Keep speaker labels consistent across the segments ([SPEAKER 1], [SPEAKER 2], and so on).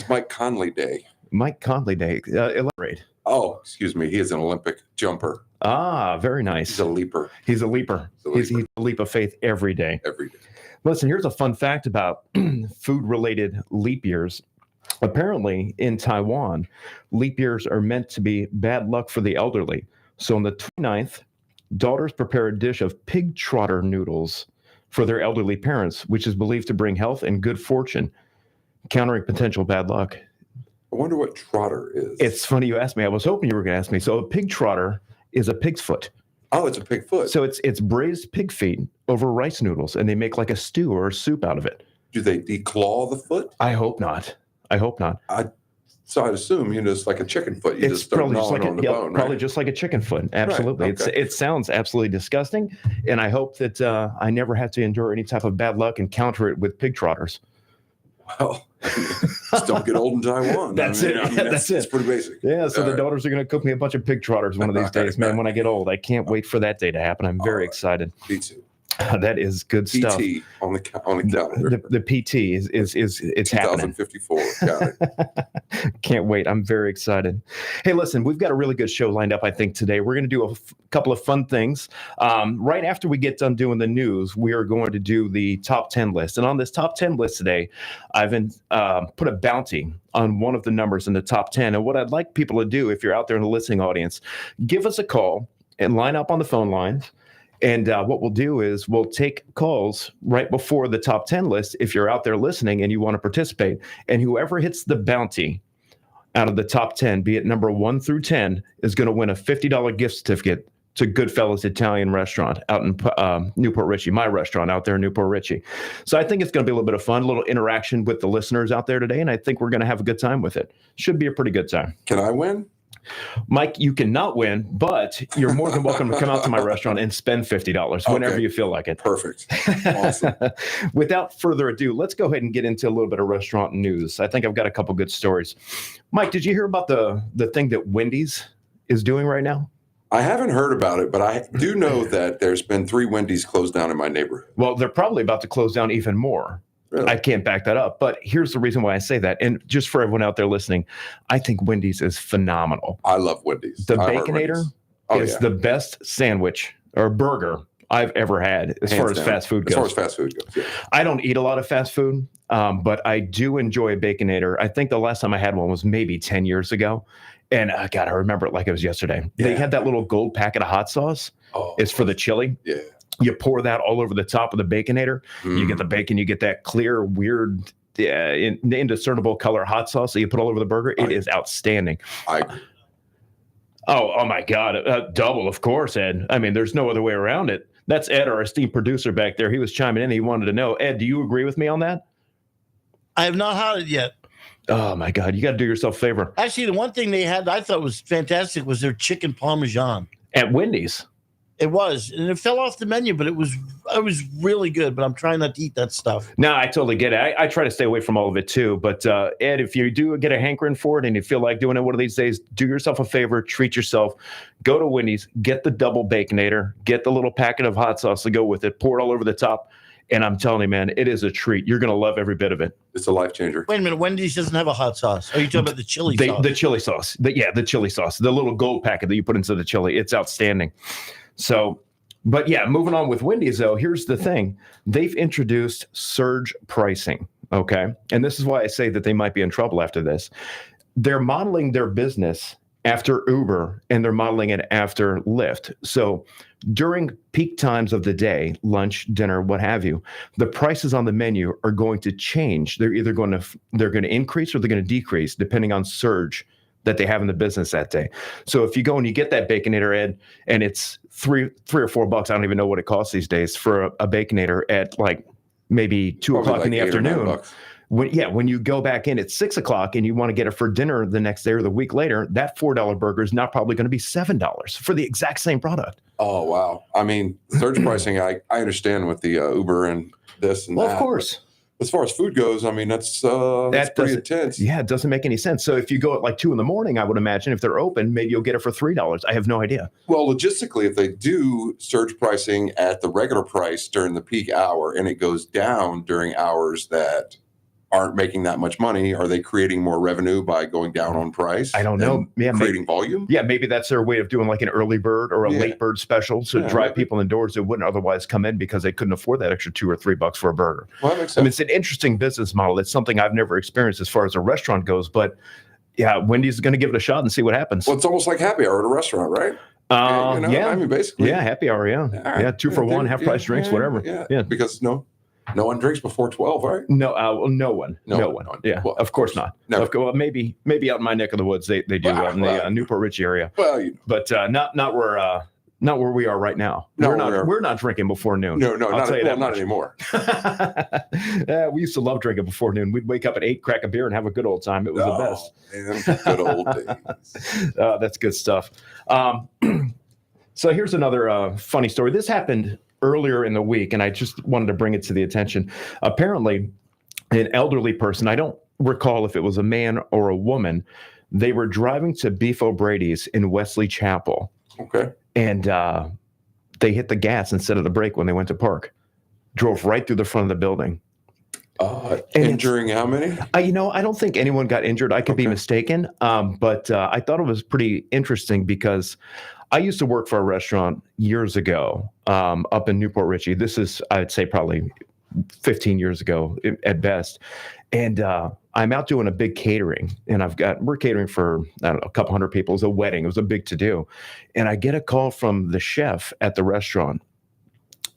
[SPEAKER 1] Mike Conley Day.
[SPEAKER 2] Mike Conley Day. Elaborate.
[SPEAKER 1] Oh, excuse me. He is an Olympic jumper.
[SPEAKER 2] Ah, very nice.
[SPEAKER 1] He's a leaper.
[SPEAKER 2] He's a leaper. He's a leap of faith every day.
[SPEAKER 1] Every day.
[SPEAKER 2] Listen, here's a fun fact about food-related leap years. Apparently, in Taiwan, leap years are meant to be bad luck for the elderly. So on the 29th, daughters prepare a dish of pig trotter noodles for their elderly parents, which is believed to bring health and good fortune, countering potential bad luck.
[SPEAKER 1] I wonder what trotter is.
[SPEAKER 2] It's funny you asked me. I was hoping you were going to ask me. So a pig trotter is a pig's foot.
[SPEAKER 1] Oh, it's a pig foot.
[SPEAKER 2] So it's braised pig feet over rice noodles, and they make like a stew or a soup out of it.
[SPEAKER 1] Do they declaw the foot?
[SPEAKER 2] I hope not.
[SPEAKER 1] So I'd assume, it's like a chicken foot. You just start gnawing on the bone,
[SPEAKER 2] probably
[SPEAKER 1] right?
[SPEAKER 2] just like a chicken foot. Absolutely.
[SPEAKER 1] Right. Okay.
[SPEAKER 2] It sounds absolutely disgusting, and I hope that I never have to endure any type of bad luck and counter it with pig trotters.
[SPEAKER 1] Well, just don't get old in Taiwan.
[SPEAKER 2] That's it. That's it.
[SPEAKER 1] It's pretty basic.
[SPEAKER 2] Yeah, so the daughters are going to cook me a bunch of pig trotters one of these days, man, when I get old. I can't wait for that day to happen. I'm very excited.
[SPEAKER 1] Me too.
[SPEAKER 2] That is good stuff.
[SPEAKER 1] PT on the calendar.
[SPEAKER 2] The PT is it's happening.
[SPEAKER 1] 2054. Got it.
[SPEAKER 2] Can't wait. I'm very excited. Hey, listen, we've got a really good show lined up, I think, today. We're going to do a couple of fun things. Right after we get done doing the news, we are going to do the top 10 list. And on this top 10 list today, I've put a bounty on one of the numbers in the top 10. And what I'd like people to do, if you're out there in the listening audience, give us a call and line up on the phone lines. And what we'll do is we'll take calls right before the top 10 list if you're out there listening and you want to participate. And whoever hits the bounty out of the top 10, be it number 1 through 10, is going to win a $50 gift certificate to Goodfellas Italian Restaurant out in Newport Richey, my restaurant out there in Newport Richey. So I think it's going to be a little bit of fun, a little interaction with the listeners out there today. And I think we're going to have a good time with it. Should be a pretty good time.
[SPEAKER 1] Can I win?
[SPEAKER 2] Mike, you cannot win, but you're more than welcome to come out to my restaurant and spend $50 whenever you feel like it.
[SPEAKER 1] Perfect. Awesome.
[SPEAKER 2] Without further ado, let's go ahead and get into a little bit of restaurant news. I think I've got a couple good stories. Mike, did you hear about the thing that Wendy's is doing right now?
[SPEAKER 1] I haven't heard about it, but I do know that there's been 3 Wendy's closed down in my neighborhood.
[SPEAKER 2] Well, they're probably about to close down even more.
[SPEAKER 1] Really?
[SPEAKER 2] I can't back that up. But here's the reason why I say that. And just for everyone out there listening, I think Wendy's is phenomenal.
[SPEAKER 1] I love Wendy's.
[SPEAKER 2] The Baconator is the best sandwich or burger I've ever had as far as fast food goes.
[SPEAKER 1] As far as fast food goes, yeah.
[SPEAKER 2] I don't eat a lot of fast food, but I do enjoy a Baconator. I think the last time I had one was maybe 10 years ago. And God, I remember it like it was yesterday. Yeah. They had that little gold packet of hot sauce. Oh, it's for the chili.
[SPEAKER 1] Yeah.
[SPEAKER 2] You pour that all over the top of the Baconator. You get the bacon. You get that clear, weird, indiscernible color hot sauce that you put all over the burger. It is outstanding.
[SPEAKER 1] I agree.
[SPEAKER 2] Oh my God. Double, of course, Ed. I mean, there's no other way around it. That's Ed, our esteemed producer back there. He was chiming in. He wanted to know, Ed, do you agree with me on that?
[SPEAKER 3] I have not had it yet.
[SPEAKER 2] Oh, my God. You got to do yourself a favor.
[SPEAKER 3] Actually, the one thing they had I thought was fantastic was their chicken parmesan.
[SPEAKER 2] At Wendy's?
[SPEAKER 3] It was. And it fell off the menu, but it was really good. But I'm trying not to eat that stuff.
[SPEAKER 2] No, I totally get it. I try to stay away from all of it, too. But, Ed, if you do get a hankering for it and you feel like doing it one of these days, do yourself a favor. Treat yourself. Go to Wendy's. Get the double Baconator. Get the little packet of hot sauce to go with it. Pour it all over the top. And I'm telling you, man, it is a treat. You're going to love every bit of it.
[SPEAKER 1] It's a life changer.
[SPEAKER 3] Wait a minute. Wendy's doesn't have a hot sauce. Are you talking about the chili sauce?
[SPEAKER 2] The chili sauce. The chili sauce. The little gold packet that you put into the chili. It's outstanding. So, but yeah, moving on with Wendy's, though, here's the thing. They've introduced surge pricing, okay? And this is why I say that they might be in trouble after this. They're modeling their business after Uber, and they're modeling it after Lyft. So during peak times of the day, lunch, dinner, what have you, the prices on the menu are going to change. They're either going to increase or they're going to decrease depending on surge that they have in the business that day. So if you go and you get that Baconator, Ed, and it's $3 or $4, I don't even know what it costs these days for a Baconator at like maybe 2 o'clock in the afternoon. When you go back in at 6 o'clock and you want to get it for dinner the next day or the week later, that $4 burger is now probably going to be $7 for the exact same product.
[SPEAKER 1] Oh, wow. I mean, surge pricing, I understand with the Uber and this and that.
[SPEAKER 2] Well, of course.
[SPEAKER 1] As far as food goes, I mean, that's pretty intense.
[SPEAKER 2] Yeah, it doesn't make any sense. So if you go at like 2 a.m, I would imagine if they're open, maybe you'll get it for $3. I have no idea.
[SPEAKER 1] Well, logistically, if they do surge pricing at the regular price during the peak hour and it goes down during hours that aren't making that much money. Are they creating more revenue by going down on price?
[SPEAKER 2] I don't know.
[SPEAKER 1] and
[SPEAKER 2] Yeah,
[SPEAKER 1] creating volume.
[SPEAKER 2] Yeah, maybe that's their way of doing like an early bird or a late bird special to drive
[SPEAKER 1] maybe.
[SPEAKER 2] people indoors that wouldn't otherwise come in because they couldn't afford that extra $2 or $3 for a burger.
[SPEAKER 1] Well, that makes
[SPEAKER 2] I mean,
[SPEAKER 1] sense.
[SPEAKER 2] it's an interesting business model. It's something I've never experienced as far as a restaurant goes, but yeah, Wendy's is going to give it a shot and see what happens.
[SPEAKER 1] Well, it's almost like happy hour at a restaurant, right? I mean, basically.
[SPEAKER 2] Yeah, happy hour, yeah.
[SPEAKER 1] All right.
[SPEAKER 2] Yeah, 2 for $1, half price drinks, whatever.
[SPEAKER 1] Yeah, because no one drinks before 12, right?
[SPEAKER 2] No, no one. Yeah,
[SPEAKER 1] Well,
[SPEAKER 2] of course not.
[SPEAKER 1] Never.
[SPEAKER 2] Well, maybe out in my neck of the woods they do out in the Newport Richie area,
[SPEAKER 1] Well,
[SPEAKER 2] but not where we are right now.
[SPEAKER 1] No,
[SPEAKER 2] we're not drinking before noon.
[SPEAKER 1] No,
[SPEAKER 2] I'll tell you that
[SPEAKER 1] not
[SPEAKER 2] much.
[SPEAKER 1] anymore.
[SPEAKER 2] We used to love drinking before noon. We'd wake up at 8, crack a beer, and have a good old time. It was the best.
[SPEAKER 1] Man, good old days.
[SPEAKER 2] That's good stuff. So here's another funny story. This happened earlier in the week, and I just wanted to bring it to the attention. Apparently, an elderly person, I don't recall if it was a man or a woman, they were driving to Beef O'Brady's in Wesley Chapel.
[SPEAKER 1] Okay.
[SPEAKER 2] And they hit the gas instead of the brake when they went to park. Drove right through the front of the building.
[SPEAKER 1] Injuring how many?
[SPEAKER 2] I don't think anyone got injured. I could be mistaken. But I thought it was pretty interesting because I used to work for a restaurant years ago up in Newport Richie. This is, I'd say, probably 15 years ago at best. And I'm out doing a big catering, and we're catering for, I don't know, a couple hundred people. It was a wedding. It was a big to-do. And I get a call from the chef at the restaurant,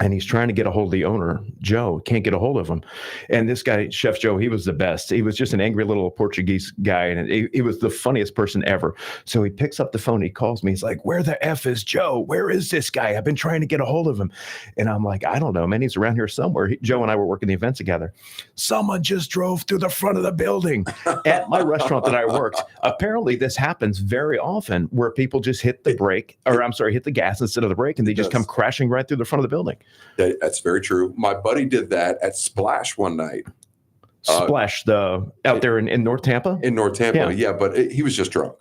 [SPEAKER 2] and he's trying to get a hold of the owner, Joe. Can't get a hold of him. And this guy, Chef Joe, he was the best. He was just an angry little Portuguese guy, and he was the funniest person ever. So he picks up the phone. He calls me. He's like, "Where the F is Joe? Where is this guy? I've been trying to get a hold of him." And I'm like, "I don't know, man. He's around here somewhere." Joe and I were working the event together. "Someone just drove through the front of the building at my restaurant that I worked." Apparently, this happens very often where people just hit the brake, hit the gas instead of the brake, and they just come crashing right through the front of the building.
[SPEAKER 1] That's very true. My buddy did that at Splash one night.
[SPEAKER 2] Splash, out there in North Tampa?
[SPEAKER 1] In North Tampa, yeah, but he was just drunk.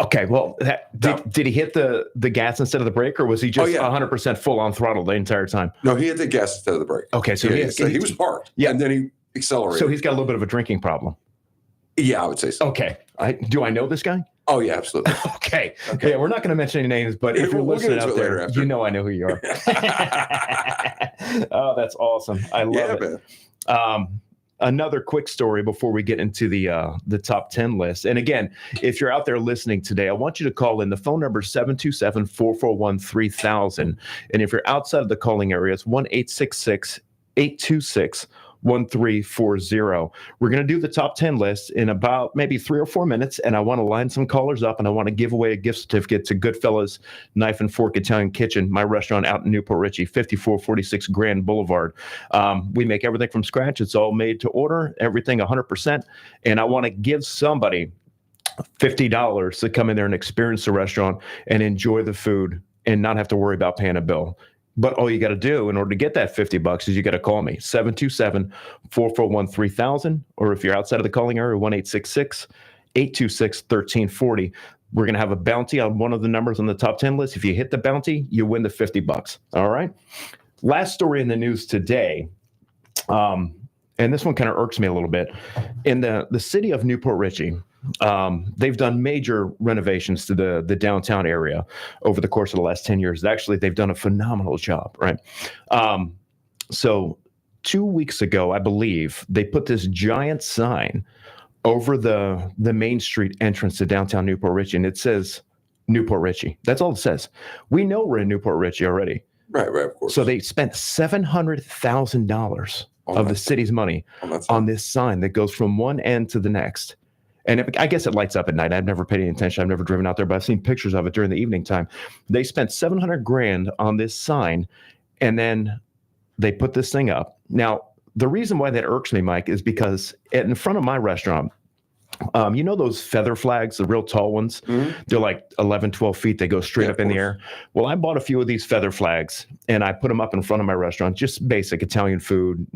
[SPEAKER 2] Okay, well, did he hit the gas instead of the brake, or was he just 100% full on throttle the entire time?
[SPEAKER 1] No, he hit the gas instead of the brake.
[SPEAKER 2] Okay, so
[SPEAKER 1] he was parked, and then he accelerated.
[SPEAKER 2] So he's got a little bit of a drinking problem.
[SPEAKER 1] Yeah, I would say so.
[SPEAKER 2] Okay, do I know this guy?
[SPEAKER 1] Oh, yeah, absolutely.
[SPEAKER 2] Okay. Yeah, we're not going to mention any names, but if you're listening out there, you know I know who you are. Oh, that's awesome. I love it. Another quick story before we get into the top 10 list. And again, if you're out there listening today, I want you to call in. The phone number is 727-441-3000. And if you're outside of the calling area, it's 1-866-826-1340. We're going to do the top 10 list in about maybe 3 or 4 minutes, and I want to line some callers up, and I want to give away a gift certificate to Goodfellas Knife and Fork Italian Kitchen, my restaurant out in Newport Richie, 5446 Grand Boulevard. We make everything from scratch. It's all made to order, everything 100%, and I want to give somebody $50 to come in there and experience the restaurant and enjoy the food and not have to worry about paying a bill. But all you got to do in order to get that $50 is you got to call me, 727-441-3000. Or if you're outside of the calling area, 1-866-826-1340. We're going to have a bounty on one of the numbers on the top 10 list. If you hit the bounty, you win the $50. All right. Last story in the news today. And this one kind of irks me a little bit. In the city of Newport Richie, they've done major renovations to the downtown area over the course of the last 10 years. Actually, they've done a phenomenal job, right? So 2 weeks ago, I believe, they put this giant sign over the Main Street entrance to downtown Newport Richie, and it says Newport Richie. That's all it says. We know we're in Newport Richie already.
[SPEAKER 1] Right, of course.
[SPEAKER 2] So they spent $700,000 of the city's money on this sign that goes from one end to the next. And I guess it lights up at night. I've never paid any attention. I've never driven out there, but I've seen pictures of it during the evening time. They spent $700,000 on this sign, and then they put this thing up. Now, the reason why that irks me, Mike, is because in front of my restaurant, you know those feather flags, the real tall ones? Mm-hmm. They're like 11, 12 feet. They go straight up in the air. Well, I bought a few of these feather flags, and I put them up in front of my restaurant, just basic Italian food,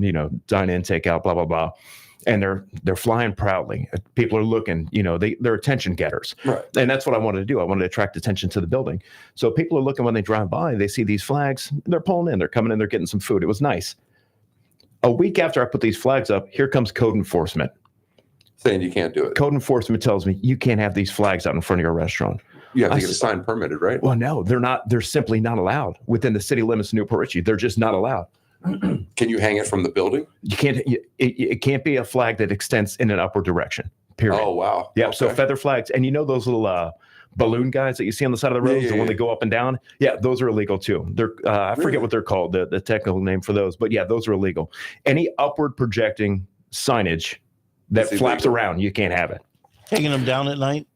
[SPEAKER 2] dine in, take out, blah, blah, blah. And they're flying proudly. People are looking, they're attention getters.
[SPEAKER 1] Right. And
[SPEAKER 2] that's what I wanted to do. I wanted to attract attention to the building. So people are looking when they drive by, they see these flags, they're pulling in, they're coming in, they're getting some food. It was nice. A week after I put these flags up, here comes code enforcement.
[SPEAKER 1] Saying you can't do it.
[SPEAKER 2] Code enforcement tells me you can't have these flags out in front of your restaurant.
[SPEAKER 1] You have to get a sign permitted, right?
[SPEAKER 2] Well, no, they're not. They're simply not allowed within the city limits of Newport Richey. They're just not allowed.
[SPEAKER 1] Can you hang it from the building?
[SPEAKER 2] You can't. It can't be a flag that extends in an upward direction. Period.
[SPEAKER 1] Oh, wow.
[SPEAKER 2] Yeah.
[SPEAKER 1] Okay.
[SPEAKER 2] So feather flags, and you know those little balloon guys that you see on the side of the roads, the one that go up and down. Yeah, those are illegal too. They're I forget what they're called, the technical name for those, but yeah, those are illegal. Any upward projecting signage that flaps around, you can't have it.
[SPEAKER 3] Taking them down at night?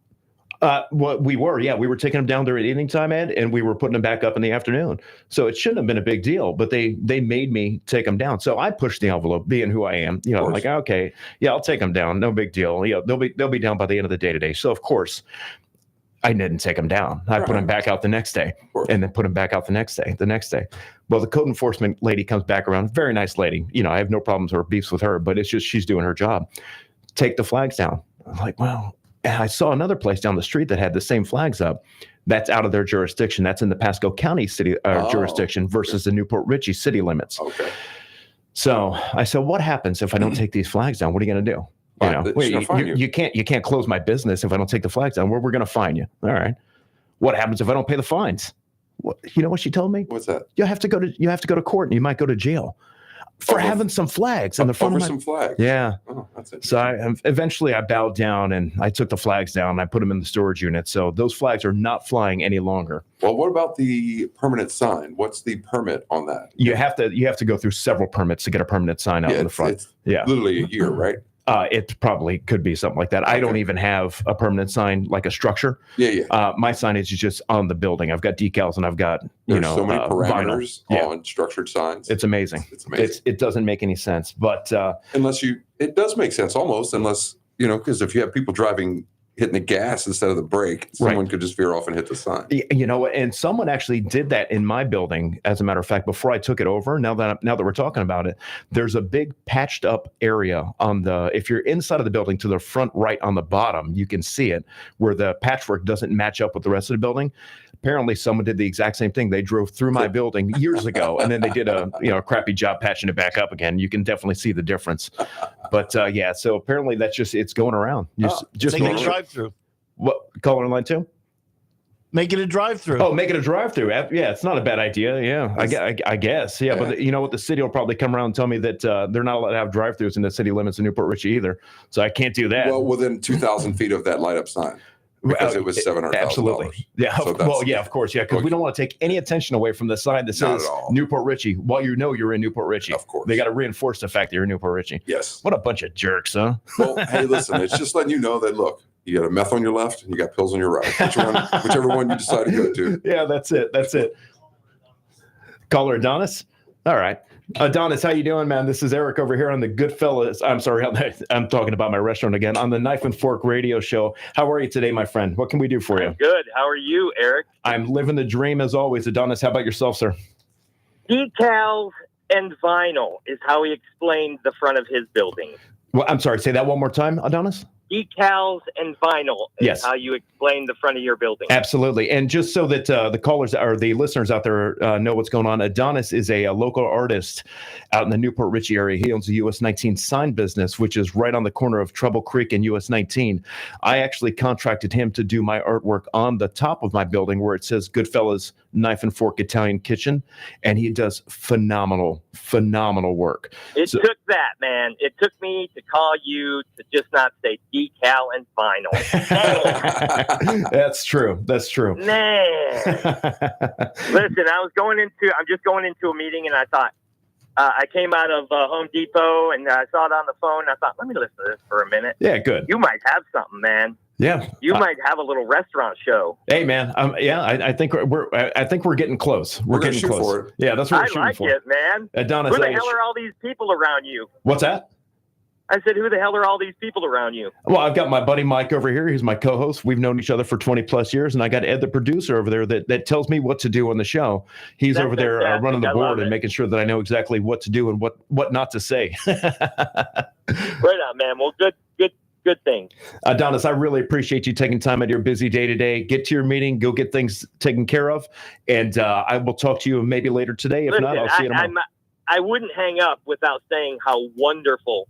[SPEAKER 2] Well, we were taking them down during evening time, Ed, and we were putting them back up in the afternoon. So it shouldn't have been a big deal, but they made me take them down. So I pushed the envelope, being who I am. You know, like, okay, yeah, I'll take them down. No big deal. Yeah, they'll be down by the end of the day today. So of course, I didn't take them down. I put them back out the next day, and then put them back out the next day. Well, the code enforcement lady comes back around. Very nice lady. You know, I have no problems or beefs with her, but it's just she's doing her job. Take the flags down. I'm like, well. And I saw another place down the street that had the same flags up. That's out of their jurisdiction. That's in the Pasco County city jurisdiction versus the Newport Richey city limits.
[SPEAKER 1] Okay.
[SPEAKER 2] So I said, what happens if I don't take these flags down? What are you going to do? You know, you can't close my business if I don't take the flags down. We're going to fine you. All right. What happens if I don't pay the fines? You know what she told me?
[SPEAKER 1] What's that?
[SPEAKER 2] You have to go to court and you might go to jail. For having some flags on the front of
[SPEAKER 1] some flags.
[SPEAKER 2] Yeah.
[SPEAKER 1] Oh, that's it.
[SPEAKER 2] So eventually I bowed down and I took the flags down and I put them in the storage unit. So those flags are not flying any longer.
[SPEAKER 1] Well, what about the permanent sign? What's the permit on that?
[SPEAKER 2] You have to go through several permits to get a permanent sign out in the front.
[SPEAKER 1] It's literally a year, right?
[SPEAKER 2] It probably could be something like that. I don't even have a permanent sign, like a structure.
[SPEAKER 1] Yeah.
[SPEAKER 2] My signage is just on the building. I've got decals and I've got,
[SPEAKER 1] There's so many parameters on structured signs.
[SPEAKER 2] It's amazing.
[SPEAKER 1] It's amazing.
[SPEAKER 2] It doesn't make any sense, but
[SPEAKER 1] it does make sense almost, unless, because if you have people hitting the gas instead of the brake, someone could just veer off and hit the sign.
[SPEAKER 2] You know, and someone actually did that in my building. As a matter of fact, before I took it over, now that we're talking about it, there's a big patched up area if you're inside of the building to the front right on the bottom, you can see it where the patchwork doesn't match up with the rest of the building. Apparently someone did the exact same thing. They drove through my building years ago, and then they did a crappy job patching it back up again. You can definitely see the difference. But so apparently that's it's going around. Just
[SPEAKER 3] make it a drive-through.
[SPEAKER 2] What, caller in line 2?
[SPEAKER 3] Make it a drive-through.
[SPEAKER 2] Oh, make it a drive-through. Yeah, it's not a bad idea. Yeah, I guess. Yeah, but you know what? The city will probably come around and tell me that they're not allowed to have drive-throughs in the city limits of Newport Richey either. So I can't do that.
[SPEAKER 1] Well, within 2,000 feet of that light-up sign. Because it was $700,000.
[SPEAKER 2] Absolutely. Yeah.
[SPEAKER 1] So
[SPEAKER 2] of course. Yeah. Because we don't want to take any attention away from the sign that says Newport Richey. While you're in Newport Richey.
[SPEAKER 1] Of course.
[SPEAKER 2] They got to reinforce the fact that you're in Newport Richey.
[SPEAKER 1] Yes.
[SPEAKER 2] What a bunch of jerks, huh?
[SPEAKER 1] Well, hey, listen, it's just letting you know that, look, you got a meth on your left and you got pills on your right. Whichever one you decide to go to.
[SPEAKER 2] Yeah, that's it. Caller Adonis? All right. Adonis, how you doing, man? This is Eric over here on the Goodfellas. I'm sorry, I'm talking about my restaurant again, on the Knife and Fork radio show. How are you today, my friend? What can we do for you?
[SPEAKER 4] I'm good. How are you, Eric?
[SPEAKER 2] I'm living the dream as always. Adonis, how about yourself, sir?
[SPEAKER 4] Decals and vinyl is how he explained the front of his building.
[SPEAKER 2] Well, I'm sorry, say that one more time, Adonis.
[SPEAKER 4] Decals and vinyl is how you explain the front of your building.
[SPEAKER 2] Absolutely. And just so that the callers or the listeners out there know what's going on, Adonis is a local artist out in the Newport Richey area. He owns a US 19 sign business, which is right on the corner of Treble Creek and US 19. I actually contracted him to do my artwork on the top of my building where it says Goodfellas Knife and Fork Italian Kitchen. And he does phenomenal work.
[SPEAKER 4] It took that, man. It took me to call you to just not say decal and vinyl.
[SPEAKER 2] That's true.
[SPEAKER 4] Man. Listen, I'm just going into a meeting, and I thought, I came out of Home Depot and I saw it on the phone. And I thought, let me listen to this for a minute.
[SPEAKER 2] Yeah, good.
[SPEAKER 4] You might have something, man.
[SPEAKER 2] Yeah,
[SPEAKER 4] you might have a little restaurant show.
[SPEAKER 2] Hey, man. I think we're getting close. We're getting close. For it. Yeah, that's what we're shooting for.
[SPEAKER 4] I like it, man.
[SPEAKER 2] Adonis,
[SPEAKER 4] who the hell are all these people around you?
[SPEAKER 2] What's that?
[SPEAKER 4] I said, who the hell are all these people around you?
[SPEAKER 2] Well, I've got my buddy Mike over here. He's my co-host. We've known each other for 20 plus years. And I got Ed, the producer over there that tells me what to do on the show. He's over there running the board and making sure that I know exactly what to do and what not to say.
[SPEAKER 4] Right on, man. Well, good thing.
[SPEAKER 2] Adonis, I really appreciate you taking time out of your busy day today. Get to your meeting, go get things taken care of. And I will talk to you maybe later today. If not, I'll see you tomorrow.
[SPEAKER 4] I wouldn't hang up without saying how wonderful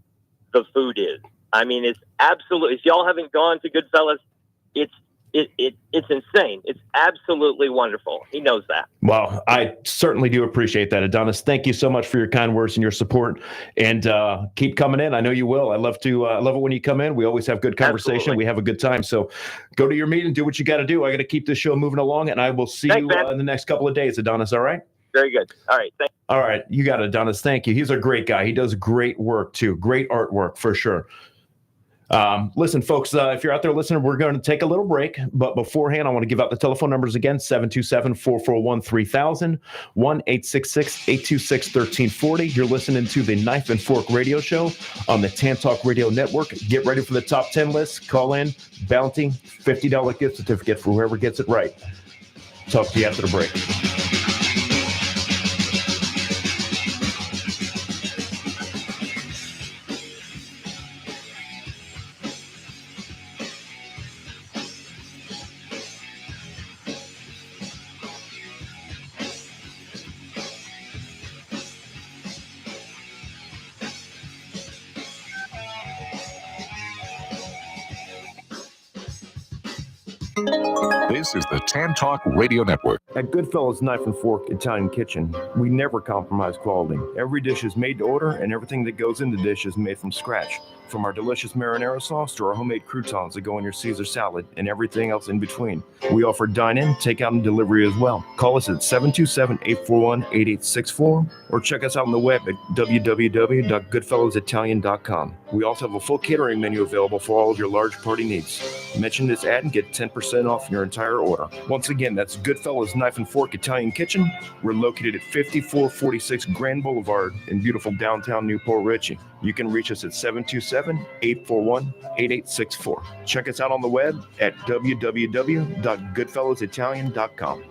[SPEAKER 4] the food is. I mean, it's absolutely, if y'all haven't gone to Goodfellas, it's insane. It's absolutely wonderful. He knows that.
[SPEAKER 2] Well, I certainly do appreciate that, Adonis. Thank you so much for your kind words and your support, and keep coming in. I know you will. I love it when you come in. We always have good conversation.
[SPEAKER 4] Absolutely.
[SPEAKER 2] We have a good time. So go to your meeting, do what you got to do. I got to keep this show moving along, and I will see you in the next couple of days, Adonis. All right?
[SPEAKER 4] Very good. All right. Thanks.
[SPEAKER 2] All right. You got it, Adonis. Thank you. He's a great guy. He does great work too. Great artwork for sure. Listen, folks, if you're out there listening, we're going to take a little break. But beforehand, I want to give out the telephone numbers again, 727-441-3000, 1-866-826-1340. You're listening to the Knife and Fork Radio Show on the Tan Talk Radio Network. Get ready for the top 10 list. Call in, bounty, $50 gift certificate for whoever gets it right. Talk to you after the break.
[SPEAKER 5] This is the Tan Talk Radio Network.
[SPEAKER 2] At Goodfellas Knife and Fork Italian Kitchen, we never compromise quality. Every dish is made to order, and everything that goes in the dish is made from scratch. From our delicious marinara sauce to our homemade croutons that go in your Caesar salad and everything else in between. We offer dine-in, takeout, and delivery as well. Call us at 727-841-8864 or check us out on the web at www.goodfellowsitalian.com. We also have a full catering menu available for all of your large party needs. Mention this ad and get 10% off your entire order. Once again, that's Goodfellas Knife and Fork Italian Kitchen. We're located at 5446 Grand Boulevard in beautiful downtown Newport Richey. You can reach us at 727-841-8864. Check us out on the web at www.goodfellowsitalian.com.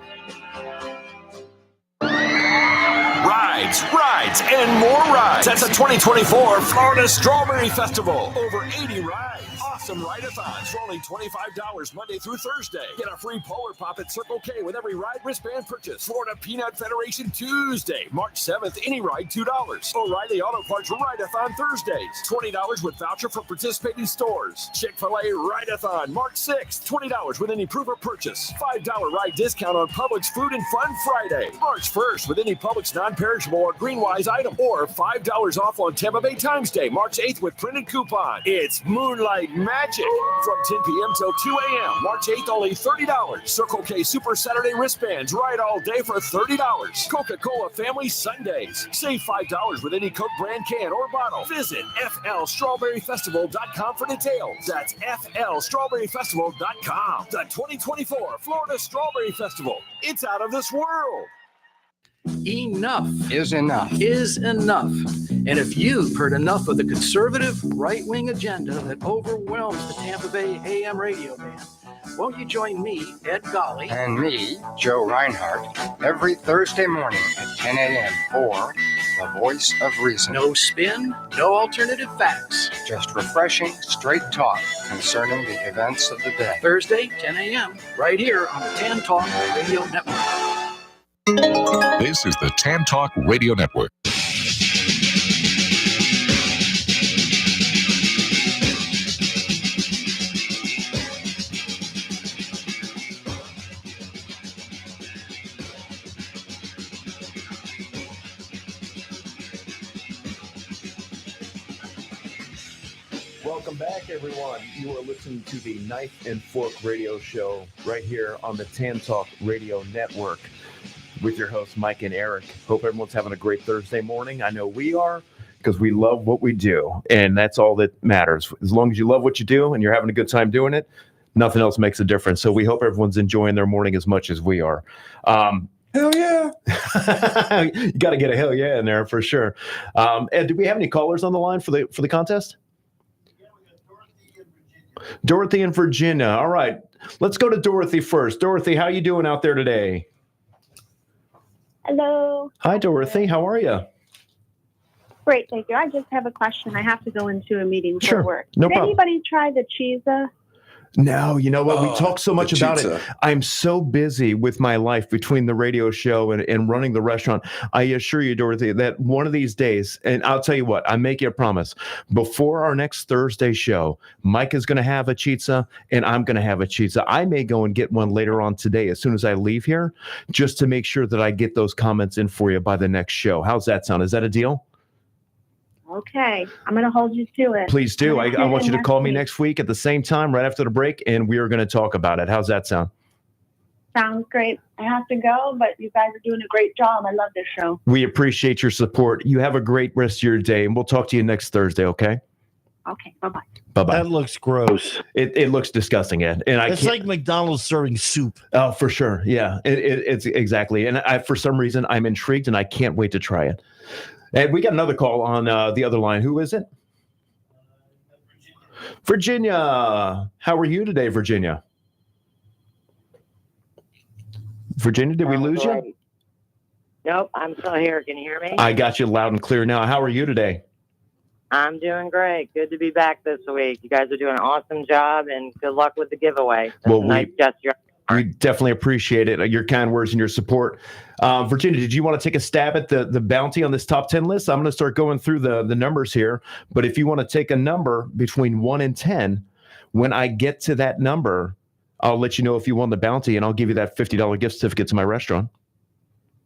[SPEAKER 6] Rides, and more rides. That's the 2024 Florida Strawberry Festival. Over 80 rides. Awesome ride-a-thons for only $25 Monday through Thursday. Get a free Polar Pop at Circle K with every ride wristband purchase. Florida Peanut Federation Tuesday, March 7th, any ride $2. O'Reilly Auto Parts Ride-a-thon Thursdays, $20 with voucher for participating stores. Chick-fil-A Ride-a-thon, March 6th, $20 with any proof of purchase. $5 ride discount on Publix Food and Fun Friday. March 1st with any Publix non-perishable or Greenwise item, or $5 off on Tampa Bay Times Day, March 8th with printed coupon. It's Moonlight Magic from 10 p.m. till 2 a.m. March 8th, only $30. Circle K Super Saturday wristbands, ride all day for $30. Coca-Cola Family Sundays. Save $5 with any Coke brand can or bottle. Visit flstrawberryfestival.com for details. That's flstrawberryfestival.com. The 2024 Florida Strawberry Festival. It's out of this world.
[SPEAKER 7] Enough is enough. And if you've heard enough of the conservative right-wing agenda that overwhelms the Tampa Bay AM radio band, won't you join me, Ed Golly,
[SPEAKER 8] and me, Joe Reinhardt, every Thursday morning at 10 a.m. for The Voice of Reason.
[SPEAKER 7] No spin, no alternative facts.
[SPEAKER 8] Just refreshing, straight talk concerning the events of the day.
[SPEAKER 7] Thursday, 10 a.m., right here on the Tan Talk Radio Network.
[SPEAKER 5] This is the Tan Talk Radio Network.
[SPEAKER 2] Welcome back, everyone. You are listening to the Knife and Fork Radio Show right here on the Tan Talk Radio Network with your hosts, Mike and Eric. Hope everyone's having a great Thursday morning. I know we are, because we love what we do, and that's all that matters. As long as you love what you do and you're having a good time doing it, nothing else makes a difference. So we hope everyone's enjoying their morning as much as we are.
[SPEAKER 1] Hell yeah.
[SPEAKER 2] You got to get a hell yeah in there for sure. Ed, do we have any callers on the line for the contest? Dorothy in Virginia. All right. Let's go to Dorothy first. Dorothy, how you doing out there today?
[SPEAKER 9] Hello.
[SPEAKER 2] Hi, Dorothy. How are you?
[SPEAKER 9] Great, thank you. I just have a question. I have to go into a meeting for
[SPEAKER 2] Sure.
[SPEAKER 9] work.
[SPEAKER 2] No
[SPEAKER 9] Did
[SPEAKER 2] problem.
[SPEAKER 9] anybody try the cheesa?
[SPEAKER 2] No, you know what? We talk so much about
[SPEAKER 1] pizza.
[SPEAKER 2] it. I'm so busy with my life between the radio show and running the restaurant. I assure you, Dorothy, that one of these days, and I'll tell you what, I make you a promise, before our next Thursday show, Mike is going to have a pizza and I'm going to have a pizza. I may go and get one later on today as soon as I leave here, just to make sure that I get those comments in for you by the next show. How's that sound? Is that a deal?
[SPEAKER 9] Okay, I'm going to hold you to it.
[SPEAKER 2] Please do. I want you to call me
[SPEAKER 9] week.
[SPEAKER 2] next week at the same time, right after the break, and we are going to talk about it. How's that sound?
[SPEAKER 9] Sounds great. I have to go, but you guys are doing a great job. I love this show.
[SPEAKER 2] We appreciate your support. You have a great rest of your day, and we'll talk to you next Thursday, okay?
[SPEAKER 9] Okay, bye-bye.
[SPEAKER 2] Bye-bye.
[SPEAKER 3] That looks gross.
[SPEAKER 2] It looks disgusting, Ed. And
[SPEAKER 3] It's like McDonald's serving soup.
[SPEAKER 2] Oh, for sure. Yeah, it's exactly. And for some reason, I'm intrigued, and I can't wait to try it. And we got another call on the other line. Who is it? Virginia. How are you today, Virginia? Virginia, did we lose you?
[SPEAKER 10] Nope, I'm still here. Can you hear me?
[SPEAKER 2] I got you loud and clear now. How are you today?
[SPEAKER 10] I'm doing great. Good to be back this week. You guys are doing an awesome job, and good luck with the giveaway. That's
[SPEAKER 2] Well,
[SPEAKER 10] a nice gesture.
[SPEAKER 2] We definitely appreciate it, your kind words and your support. Virginia, did you want to take a stab at the bounty on this top 10 list? I'm going to start going through the numbers here. But if you want to take a number between 1 and 10, when I get to that number, I'll let you know if you won the bounty, and I'll give you that $50 gift certificate to my restaurant.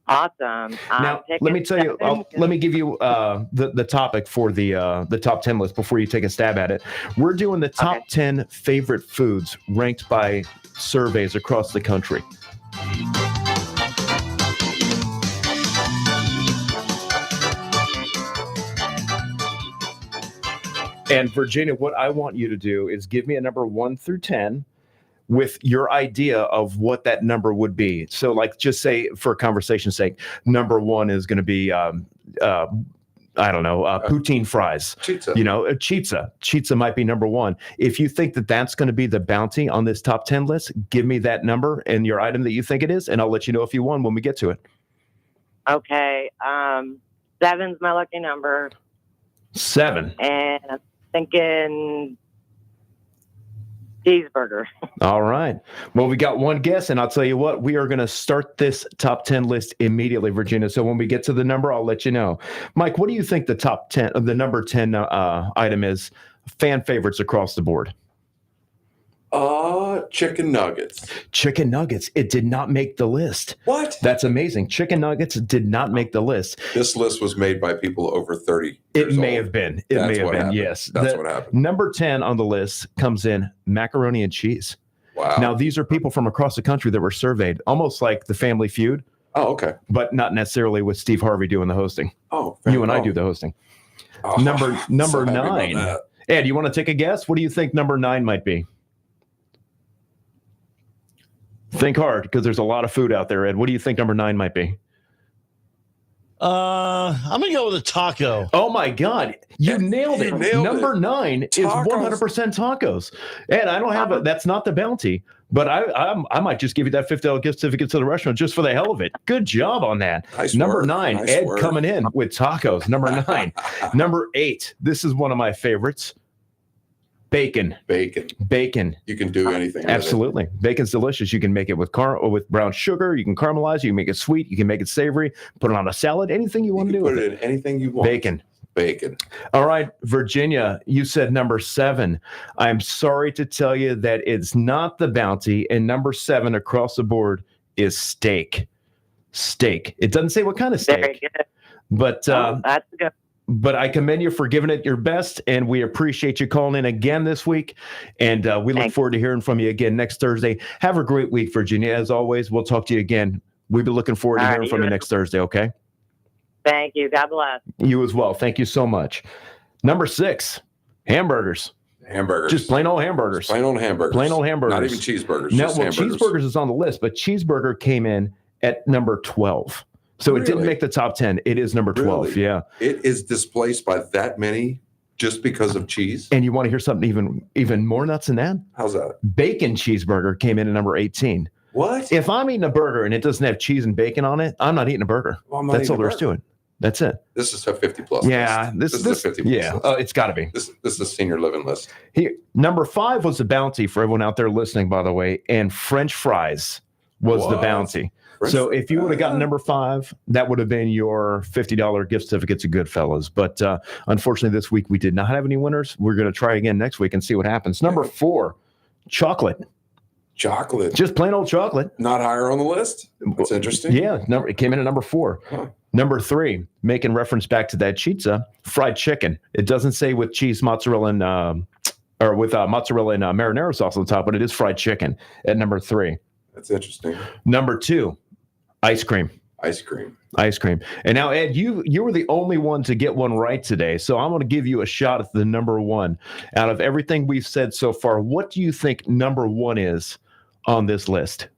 [SPEAKER 10] Awesome.
[SPEAKER 2] Now, let me tell you, let me give you the topic for the top 10 list before you take a stab at it. We're doing the top 10 favorite foods ranked by surveys across the country. And Virginia, what I want you to do is give me a number 1 through 10 with your idea of what that number would be. So, like, just say, for conversation's sake, number 1 is going to be, poutine fries.
[SPEAKER 1] Pizza.
[SPEAKER 2] You know, a pizza. Pizza might be number 1. If you think that that's going to be the bounty on this top 10 list, give me that number and your item that you think it is, and I'll let you know if you won when we get to it.
[SPEAKER 10] Okay. 7's my lucky number.
[SPEAKER 2] 7.
[SPEAKER 10] And I'm thinking cheeseburger.
[SPEAKER 2] All right. Well, we got one guess, and I'll tell you what, we are going to start this top 10 list immediately, Virginia. So when we get to the number, I'll let you know. Mike, what do you think the top 10 of the number 10 item is? Fan favorites across the board.
[SPEAKER 1] Chicken nuggets.
[SPEAKER 2] Chicken nuggets. It did not make the list.
[SPEAKER 1] What?
[SPEAKER 2] That's amazing. Chicken nuggets did not make the list.
[SPEAKER 1] This list was made by people over 30
[SPEAKER 2] It
[SPEAKER 1] years
[SPEAKER 2] may
[SPEAKER 1] old.
[SPEAKER 2] have been. It may have been.
[SPEAKER 1] happened.
[SPEAKER 2] Yes.
[SPEAKER 1] That's what happened.
[SPEAKER 2] Number 10 on the list comes in macaroni and cheese.
[SPEAKER 1] Wow.
[SPEAKER 2] Now, these are people from across the country that were surveyed, almost like the Family Feud.
[SPEAKER 1] Oh, okay.
[SPEAKER 2] But not necessarily with Steve Harvey doing the hosting.
[SPEAKER 1] Oh,
[SPEAKER 2] you and I do the hosting.
[SPEAKER 1] Oh,
[SPEAKER 2] Number
[SPEAKER 1] so happy about
[SPEAKER 2] 9.
[SPEAKER 1] that.
[SPEAKER 2] Ed, you want to take a guess? What do you think number 9 might be? Think hard, because there's a lot of food out there, Ed. What do you think number 9 might be?
[SPEAKER 3] I'm going to go with a taco.
[SPEAKER 2] Oh, my God. You nailed it. Number 9 is
[SPEAKER 1] Tacos.
[SPEAKER 2] 100% tacos. Ed, I don't have that's not the bounty, but I might just give you that $50 gift certificate to the restaurant just for the hell of it. Good job on that.
[SPEAKER 1] Nice
[SPEAKER 2] Number
[SPEAKER 1] work.
[SPEAKER 2] 9,
[SPEAKER 1] Nice
[SPEAKER 2] Ed
[SPEAKER 1] work.
[SPEAKER 2] coming in with tacos. Number 9. Number 8, this is one of my favorites. Bacon.
[SPEAKER 1] Bacon. You can do anything.
[SPEAKER 2] Absolutely. Bacon's delicious. You can make it with with brown sugar. You can caramelize it. You can make it sweet. You can make it savory. Put it on a salad. Anything you want to do
[SPEAKER 1] Put
[SPEAKER 2] with
[SPEAKER 1] it in anything you want. Bacon.
[SPEAKER 2] All right, Virginia, you said number 7. I'm sorry to tell you that it's not the bounty. And number 7 across the board is steak. Steak. It doesn't say what kind of steak.
[SPEAKER 10] Very good.
[SPEAKER 2] But
[SPEAKER 10] That's good.
[SPEAKER 2] But I commend you for giving it your best, and we appreciate you calling in again this week. And we look forward to hearing from you again next Thursday. Have a great week, Virginia. As always, we'll talk to you again. We'll be looking forward to hearing from you next Thursday, okay?
[SPEAKER 10] Thank you. God bless.
[SPEAKER 2] You as well. Thank you so much. Number 6, hamburgers. Just plain old hamburgers.
[SPEAKER 1] Plain old hamburgers.
[SPEAKER 2] Plain old hamburgers.
[SPEAKER 1] Not even cheeseburgers.
[SPEAKER 2] No,
[SPEAKER 1] just
[SPEAKER 2] well,
[SPEAKER 1] hamburgers.
[SPEAKER 2] cheeseburgers is on the list, but cheeseburger came in at number 12. So it didn't make the top 10. It is number 12.
[SPEAKER 1] Really?
[SPEAKER 2] Yeah.
[SPEAKER 1] It is displaced by that many just because of cheese.
[SPEAKER 2] And you want to hear something even more nuts than that?
[SPEAKER 1] How's that?
[SPEAKER 2] Bacon cheeseburger came in at number 18.
[SPEAKER 1] What?
[SPEAKER 2] If I'm eating a burger and it doesn't have cheese and bacon on it, I'm not eating a burger.
[SPEAKER 1] Well, I'm not
[SPEAKER 2] That's
[SPEAKER 1] eating
[SPEAKER 2] all
[SPEAKER 1] a
[SPEAKER 2] there is to it. That's it.
[SPEAKER 1] This is a 50 plus.
[SPEAKER 2] Yeah,
[SPEAKER 1] list. This is a 50 plus.
[SPEAKER 2] Yeah,
[SPEAKER 1] list.
[SPEAKER 2] it's got to be.
[SPEAKER 1] This is a senior living list.
[SPEAKER 2] Here, number 5 was the bounty for everyone out there listening, by the way, and French fries was the bounty. So if you would have gotten number 5, that would have been your $50 gift certificate to Goodfellas. But unfortunately, this week we did not have any winners. We're going to try again next week and see what happens. Number 4, chocolate.
[SPEAKER 1] Chocolate.
[SPEAKER 2] Just plain old chocolate.
[SPEAKER 1] Not higher on the list. That's interesting.
[SPEAKER 2] Yeah, it came in at number 4. Huh. Number 3, making reference back to that pizza, fried chicken. It doesn't say with cheese, mozzarella, and or with mozzarella and marinara sauce on top, but it is fried chicken at number 3.
[SPEAKER 1] That's interesting.
[SPEAKER 2] Number 2, ice cream.
[SPEAKER 1] Ice cream.
[SPEAKER 2] And now, Ed, you were the only one to get one right today, so I'm going to give you a shot at the number 1. Out of everything we've said so far, what do you think number 1 is on this list?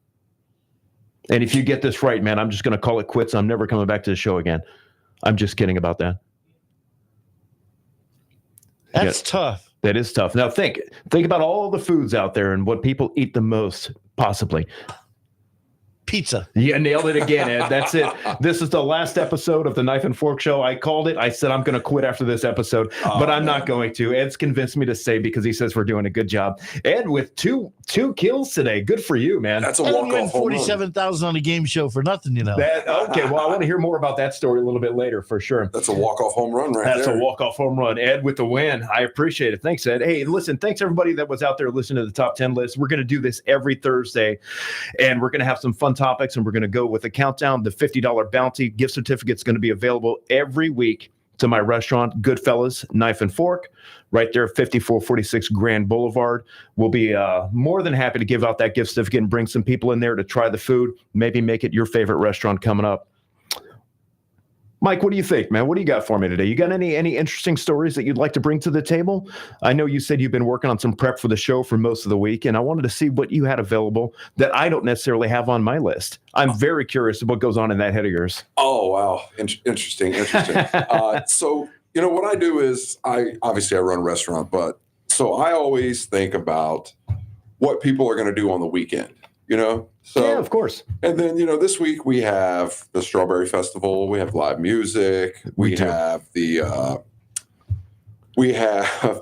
[SPEAKER 2] And if you get this right, man, I'm just going to call it quits. I'm never coming back to the show again. I'm just kidding about that.
[SPEAKER 3] That's tough.
[SPEAKER 2] That is tough. Now think about all the foods out there and what people eat the most, possibly.
[SPEAKER 3] Pizza.
[SPEAKER 2] Yeah, nailed it again, Ed. That's it. This is the last episode of the Knife and Fork Show. I called it. I said I'm going to quit after this episode, but I'm not going to. Ed's convinced me to stay because he says we're doing a good job. Ed with two kills today. Good for you, man.
[SPEAKER 1] That's a walk-off home run.
[SPEAKER 3] $47,000 on a game show for nothing, you know.
[SPEAKER 2] Okay, well, I want to hear more about that story a little bit later for sure.
[SPEAKER 1] That's a walk-off home run right there.
[SPEAKER 2] That's a walk-off home run. Ed with the win. I appreciate it. Thanks, Ed. Hey, listen, thanks everybody that was out there listening to the top 10 list. We're going to do this every Thursday, and we're going to have some fun topics, and we're going to go with a countdown. The $50 bounty gift certificate is going to be available every week to my restaurant, Goodfellas Knife and Fork, right there, 5446 Grand Boulevard. We'll be more than happy to give out that gift certificate and bring some people in there to try the food, maybe make it your favorite restaurant coming up. Mike, what do you think, man? What do you got for me today? You got any interesting stories that you'd like to bring to the table? I know you said you've been working on some prep for the show for most of the week, and I wanted to see what you had available that I don't necessarily have on my list. I'm very curious what goes on in that head of yours.
[SPEAKER 1] Oh, wow. Interesting. So, what I do is I run a restaurant, but so I always think about what people are going to do on the weekend, So,
[SPEAKER 2] yeah, of course.
[SPEAKER 1] And then, this week we have the Strawberry Festival. We have live music. We have the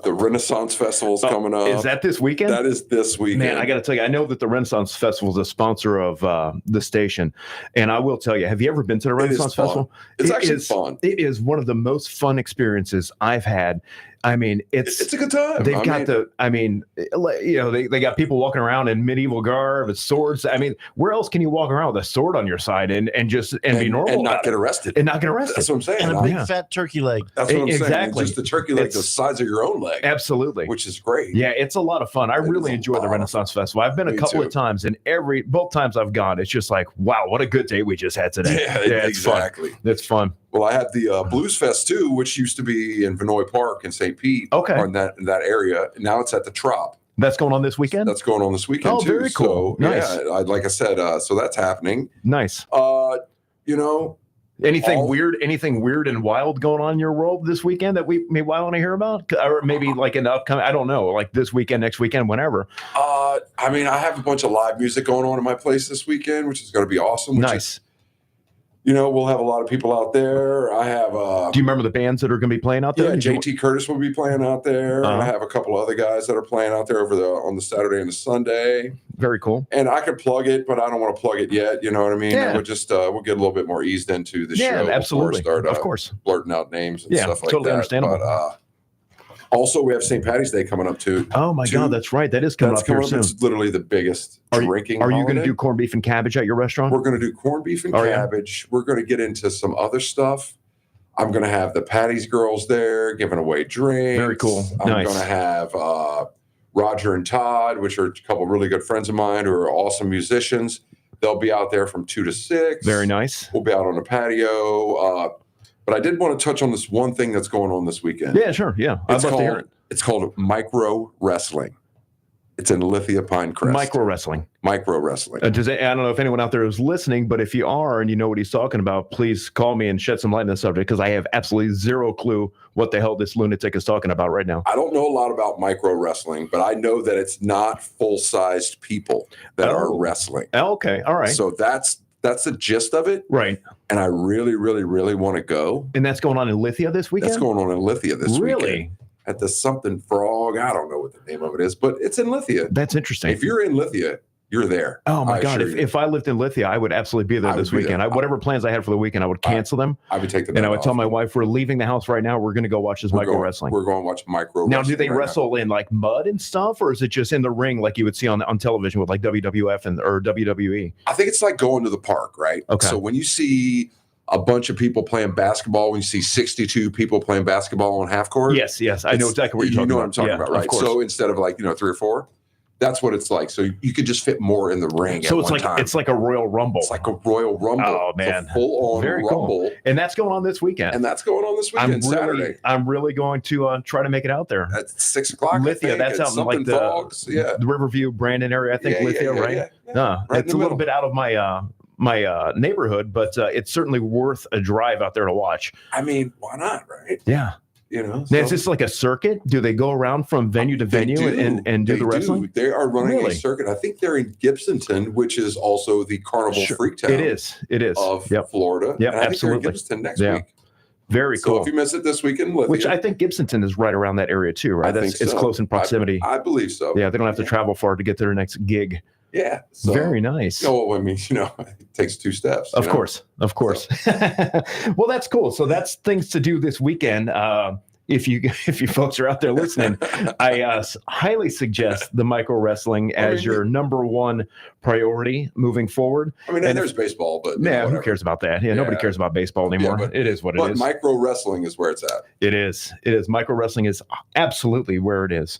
[SPEAKER 1] Renaissance Festivals coming up.
[SPEAKER 2] Is that this weekend?
[SPEAKER 1] That is this weekend.
[SPEAKER 2] Man, I got to tell you, I know that the Renaissance Festival is a sponsor of the station. And I will tell you, have you ever been to the Renaissance Festival?
[SPEAKER 1] It's actually fun.
[SPEAKER 2] It is one of the most fun experiences I've had. I mean, it's
[SPEAKER 1] a good time.
[SPEAKER 2] They've got they got people walking around in medieval garb with swords. I mean, where else can you walk around with a sword on your side and be normal
[SPEAKER 1] and not get arrested?
[SPEAKER 2] That's
[SPEAKER 1] what I'm saying.
[SPEAKER 3] And a big fat turkey leg.
[SPEAKER 1] That's what I'm saying.
[SPEAKER 2] Exactly.
[SPEAKER 1] Just the turkey leg the size of your own leg.
[SPEAKER 2] Absolutely.
[SPEAKER 1] Which is great.
[SPEAKER 2] Yeah, it's a lot of fun. I really enjoy the Renaissance Festival. I've been a couple of times, and both times I've gone, it's just like, wow, what a good day we just had today.
[SPEAKER 1] Yeah, exactly.
[SPEAKER 2] Fun. It's fun.
[SPEAKER 1] Well, I had the Blues Fest too, which used to be in Vinoy Park in St. Pete.
[SPEAKER 2] Okay.
[SPEAKER 1] Or in that area. Now it's at the Trop.
[SPEAKER 2] That's going on this weekend?
[SPEAKER 1] That's going on this weekend too.
[SPEAKER 2] Very cool.
[SPEAKER 1] So,
[SPEAKER 2] nice.
[SPEAKER 1] Yeah, like I said, so that's happening.
[SPEAKER 2] Nice. Anything weird and wild going on in your world this weekend that we may want to hear about? Or maybe like an upcoming, I don't know, like this weekend, next weekend, whenever.
[SPEAKER 1] I have a bunch of live music going on in my place this weekend, which is going to be awesome.
[SPEAKER 2] Nice.
[SPEAKER 1] We'll have a lot of people out there. I have.
[SPEAKER 2] Do you remember the bands that are going to be playing out there?
[SPEAKER 1] Yeah, JT Curtis will be playing out there. I have a couple other guys that are playing out there on the Saturday and the Sunday.
[SPEAKER 2] Very cool.
[SPEAKER 1] And I could plug it, but I don't want to plug it yet. You know what I mean?
[SPEAKER 2] Yeah.
[SPEAKER 1] We'll just we'll get a little bit more eased into the show.
[SPEAKER 2] Yeah, absolutely.
[SPEAKER 1] Before we start,
[SPEAKER 2] of course.
[SPEAKER 1] Blurting out names and stuff like
[SPEAKER 2] totally
[SPEAKER 1] that.
[SPEAKER 2] Understandable.
[SPEAKER 1] But also, we have St. Patty's Day coming up too.
[SPEAKER 2] Oh my God, that's right. That is coming up here soon.
[SPEAKER 1] It's literally the biggest drinking.
[SPEAKER 2] Are you
[SPEAKER 1] holiday.
[SPEAKER 2] going to do corned beef and cabbage at your restaurant?
[SPEAKER 1] We're going to do corned beef and cabbage. We're going to get into some other stuff. I'm going to have the Patty's girls there giving away drinks.
[SPEAKER 2] Very cool.
[SPEAKER 1] I'm going to have Roger and Todd, which are a couple of really good friends of mine who are awesome musicians. They'll be out there from 2 to 6.
[SPEAKER 2] Very nice.
[SPEAKER 1] We'll be out on the patio. But I did want to touch on this one thing that's going on this weekend.
[SPEAKER 2] Yeah, sure. Yeah. I'd love to hear it.
[SPEAKER 1] It's called micro wrestling. It's in Lithia Pinecrest.
[SPEAKER 2] Micro wrestling.
[SPEAKER 1] I
[SPEAKER 2] don't know if anyone out there is listening, but if you are and you know what he's talking about, please call me and shed some light on the subject because I have absolutely zero clue what the hell this lunatic is talking about right now.
[SPEAKER 1] I don't know a lot about micro wrestling, but I know that it's not full-sized people that are wrestling.
[SPEAKER 2] Okay. All right.
[SPEAKER 1] So that's That's the gist of it.
[SPEAKER 2] Right.
[SPEAKER 1] And I really, really, really want to go.
[SPEAKER 2] And that's going on in Lithia this weekend?
[SPEAKER 1] That's going on in Lithia this
[SPEAKER 2] Really?
[SPEAKER 1] weekend. At the something frog. I don't know what the name of it is, but it's in Lithia.
[SPEAKER 2] That's interesting.
[SPEAKER 1] If you're in Lithia, you're there.
[SPEAKER 2] Oh my God.
[SPEAKER 1] assure you.
[SPEAKER 2] If I lived in Lithia, I would absolutely be there
[SPEAKER 1] I would
[SPEAKER 2] this
[SPEAKER 1] be
[SPEAKER 2] weekend.
[SPEAKER 1] there.
[SPEAKER 2] Whatever plans I had for the weekend, I would cancel them.
[SPEAKER 1] I would take the
[SPEAKER 2] And I
[SPEAKER 1] night
[SPEAKER 2] would tell
[SPEAKER 1] off.
[SPEAKER 2] my wife, we're leaving the house right now. We're going to go watch this micro wrestling.
[SPEAKER 1] We're going to watch micro
[SPEAKER 2] Now,
[SPEAKER 1] wrestling.
[SPEAKER 2] do they
[SPEAKER 1] right
[SPEAKER 2] wrestle in like mud and stuff, or is it just in the ring like you would see on television with like WWF or WWE?
[SPEAKER 1] I think it's like going to the park, right?
[SPEAKER 2] Okay.
[SPEAKER 1] So when you see a bunch of people playing basketball, when you see 62 people playing basketball on half court.
[SPEAKER 2] Yes, I know exactly what you're talking about.
[SPEAKER 1] You know what I'm talking about, right?
[SPEAKER 2] Of course.
[SPEAKER 1] So instead of like, 3 or 4, that's what it's like. So you could just fit more in the ring.
[SPEAKER 2] So
[SPEAKER 1] at
[SPEAKER 2] it's
[SPEAKER 1] one
[SPEAKER 2] like
[SPEAKER 1] time.
[SPEAKER 2] it's like a Royal Rumble.
[SPEAKER 1] It's like a Royal Rumble.
[SPEAKER 2] Oh
[SPEAKER 1] It's
[SPEAKER 2] man,
[SPEAKER 1] a full on
[SPEAKER 2] very
[SPEAKER 1] Rumble.
[SPEAKER 2] cool. And that's going on this weekend.
[SPEAKER 1] And that's going on this weekend, Saturday.
[SPEAKER 2] I'm really going to try to make it out there.
[SPEAKER 1] At 6 o'clock.
[SPEAKER 2] Lithia, that's out in like the Riverview, Brandon area. I think Lithia, right?
[SPEAKER 1] Right
[SPEAKER 2] it's a little bit out of my my neighborhood, but it's certainly worth a drive out there to watch.
[SPEAKER 1] I mean, why not, right?
[SPEAKER 2] Yeah.
[SPEAKER 1] Now,
[SPEAKER 2] is this like a circuit? Do they go around from venue to venue and do the wrestling?
[SPEAKER 1] They are running
[SPEAKER 2] Really?
[SPEAKER 1] a circuit. I think they're in Gibsonton, which is also the Carnival Freak Town.
[SPEAKER 2] It is
[SPEAKER 1] of Florida.
[SPEAKER 2] Yep,
[SPEAKER 1] and I think
[SPEAKER 2] absolutely.
[SPEAKER 1] they're in Gibsonton next week.
[SPEAKER 2] Very
[SPEAKER 1] So
[SPEAKER 2] cool.
[SPEAKER 1] if you miss it this weekend, Lithia,
[SPEAKER 2] Which I think Gibsonton is right around that area too, right?
[SPEAKER 1] I think
[SPEAKER 2] It's
[SPEAKER 1] so.
[SPEAKER 2] close in proximity.
[SPEAKER 1] I believe so.
[SPEAKER 2] Yeah, they don't have to travel far to get to their next gig.
[SPEAKER 1] Yeah. So,
[SPEAKER 2] Very nice.
[SPEAKER 1] I mean, it takes 2 steps.
[SPEAKER 2] Of course. Well, that's cool. So that's things to do this weekend. If you folks are out there listening, I highly suggest the micro wrestling as your number one priority moving forward.
[SPEAKER 1] I mean, and there's baseball, but
[SPEAKER 2] who cares about that? Yeah, nobody cares about baseball anymore.
[SPEAKER 1] but
[SPEAKER 2] it is what it is.
[SPEAKER 1] But micro wrestling is where it's at.
[SPEAKER 2] It is. Micro wrestling is absolutely where it is.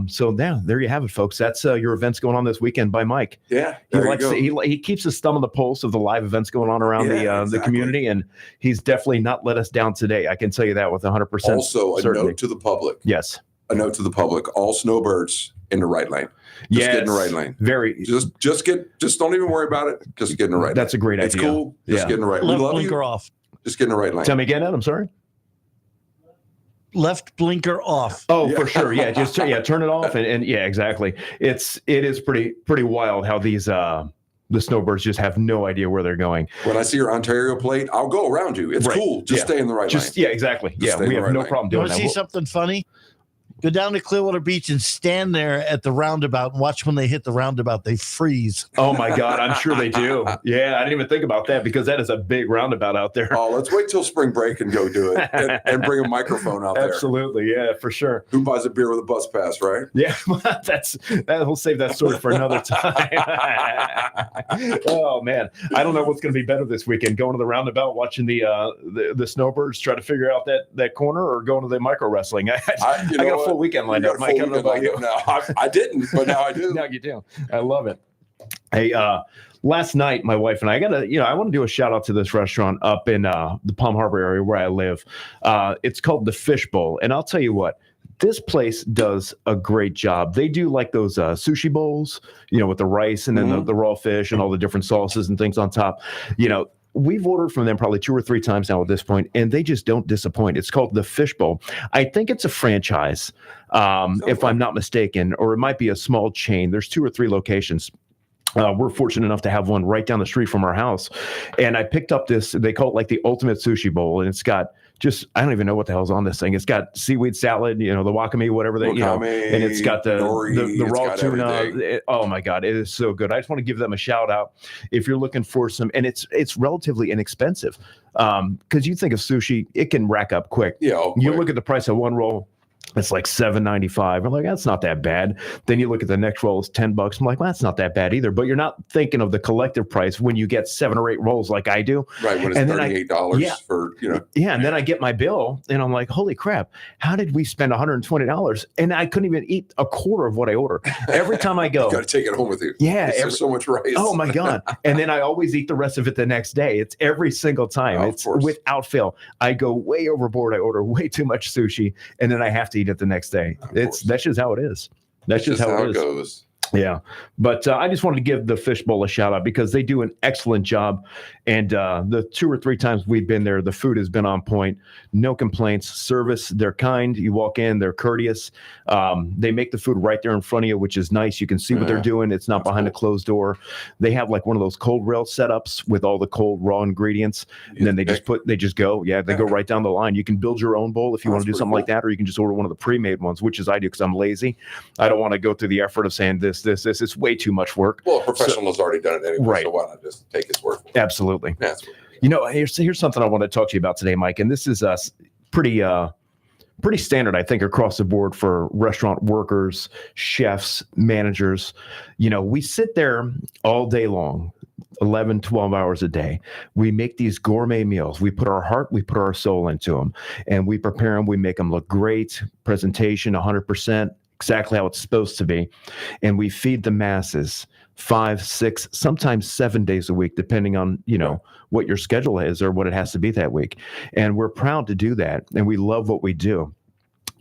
[SPEAKER 2] So there you have it, folks. That's your events going on this weekend by Mike.
[SPEAKER 1] Yeah,
[SPEAKER 2] he keeps his thumb on the pulse of the live events going on around the community, and he's definitely not let us down today. I can tell you that with 100%.
[SPEAKER 1] Also, a
[SPEAKER 2] certainty.
[SPEAKER 1] note to the public.
[SPEAKER 2] Yes,
[SPEAKER 1] a note to the public: all snowbirds in the right lane. Just get in the right lane. Just don't even worry about it. Just get in the right lane.
[SPEAKER 2] That's a great idea.
[SPEAKER 1] It's cool. Just get in the right lane.
[SPEAKER 3] Left
[SPEAKER 1] We love
[SPEAKER 3] blinker
[SPEAKER 1] you.
[SPEAKER 3] off.
[SPEAKER 1] Just get in the right lane.
[SPEAKER 2] Tell me again, Ed. I'm sorry.
[SPEAKER 3] Left blinker off.
[SPEAKER 2] Oh, for sure. Yeah, just turn it off, and yeah, exactly. It is pretty wild how these the snowbirds just have no idea where they're going.
[SPEAKER 1] When I see your Ontario plate, I'll go around you. It's cool. Just stay in the right lane.
[SPEAKER 2] Yeah, exactly.
[SPEAKER 1] Just stay
[SPEAKER 2] we
[SPEAKER 1] in the
[SPEAKER 2] have
[SPEAKER 1] right
[SPEAKER 2] no
[SPEAKER 1] lane.
[SPEAKER 2] problem
[SPEAKER 3] You
[SPEAKER 2] doing
[SPEAKER 3] want to
[SPEAKER 2] that.
[SPEAKER 3] see something funny? Go down to Clearwater Beach and stand there at the roundabout and watch when they hit the roundabout. They freeze.
[SPEAKER 2] Oh my God, I'm sure they do. Yeah, I didn't even think about that because that is a big roundabout out there.
[SPEAKER 1] Oh, let's wait till spring break and go do it and bring a microphone out there.
[SPEAKER 2] Absolutely, yeah, for sure.
[SPEAKER 1] Who buys a beer with a bus pass, right?
[SPEAKER 2] Yeah, we'll save that story for another time. Oh man, I don't know what's going to be better this weekend: going to the roundabout, watching the snowbirds try to figure out that corner, or going to the micro wrestling. I got a full weekend lined up. Mike, I don't know about you.
[SPEAKER 1] No, I didn't, but now I do.
[SPEAKER 2] Now you do. I love it. Hey, last night, my wife and I I want to do a shout out to this restaurant up in the Palm Harbor area where I live. It's called the Fish Bowl. And I'll tell you what, this place does a great job. They do like those sushi bowls, with the rice and then the raw fish and all the different sauces and things on top. We've ordered from them probably 2 or 3 times now at this point, and they just don't disappoint. It's called the Fish Bowl. I think it's a franchise, if I'm not mistaken, or it might be a small chain. There's 2 or 3 locations. We're fortunate enough to have one right down the street from our house. And I picked up this, they call it like the ultimate sushi bowl. And it's got I don't even know what the hell's on this thing. It's got seaweed salad, the wakame, whatever and it's got the raw tuna. Oh my God, it is so good. I just want to give them a shout out if you're looking for some, and it's relatively inexpensive. Because you think of sushi, it can rack up quick.
[SPEAKER 1] Yeah.
[SPEAKER 2] You look at the price of one roll, it's like $7.95. I'm like, that's not that bad. Then you look at the next roll, it's $10. I'm like, well, that's not that bad either. But you're not thinking of the collective price when you get 7 or 8 rolls like I do.
[SPEAKER 1] Right, when it's $38 for,
[SPEAKER 2] Yeah, and then I get my bill, and I'm like, holy crap, how did we spend $120? And I couldn't even eat a quarter of what I order. Every time I go.
[SPEAKER 1] You got to take it home with you.
[SPEAKER 2] Yeah.
[SPEAKER 1] There's so much rice.
[SPEAKER 2] Oh, my God. And then I always eat the rest of it the next day. It's every single time. It's without fail. I go way overboard. I order way too much sushi, and then I have to eat it the next day. That's just how it is. That's just how it
[SPEAKER 1] goes.
[SPEAKER 2] Yeah, but I just wanted to give the Fishbowl a shout out because they do an excellent job. And the 2 or 3 times we've been there, the food has been on point. No complaints. Service, they're kind. You walk in, they're courteous. They make the food right there in front of you, which is nice. You can see what they're doing. It's not behind a closed door. They have like one of those cold rail setups with all the cold raw ingredients. And then they just go. Yeah, they go right down the line. You can build your own bowl if you want to do something like that, or you can just order one of the pre-made ones, which is I do because I'm lazy. I don't want to go through the effort of saying this. It's way too much work.
[SPEAKER 1] Well, a professional has already done it anyway,
[SPEAKER 2] right.
[SPEAKER 1] So why not just take his word for it?
[SPEAKER 2] Absolutely.
[SPEAKER 1] Yeah,
[SPEAKER 2] here's something I want to talk to you about today, Mike, and this is pretty standard, I think, across the board for restaurant workers, chefs, managers. We sit there all day long, 11, 12 hours a day. We make these gourmet meals. We put our heart, we put our soul into them, and we prepare them. We make them look great, presentation 100%. Exactly how it's supposed to be. And we feed the masses 5, 6, sometimes 7 days a week, depending on, what your schedule is or what it has to be that week. And we're proud to do that. And we love what we do.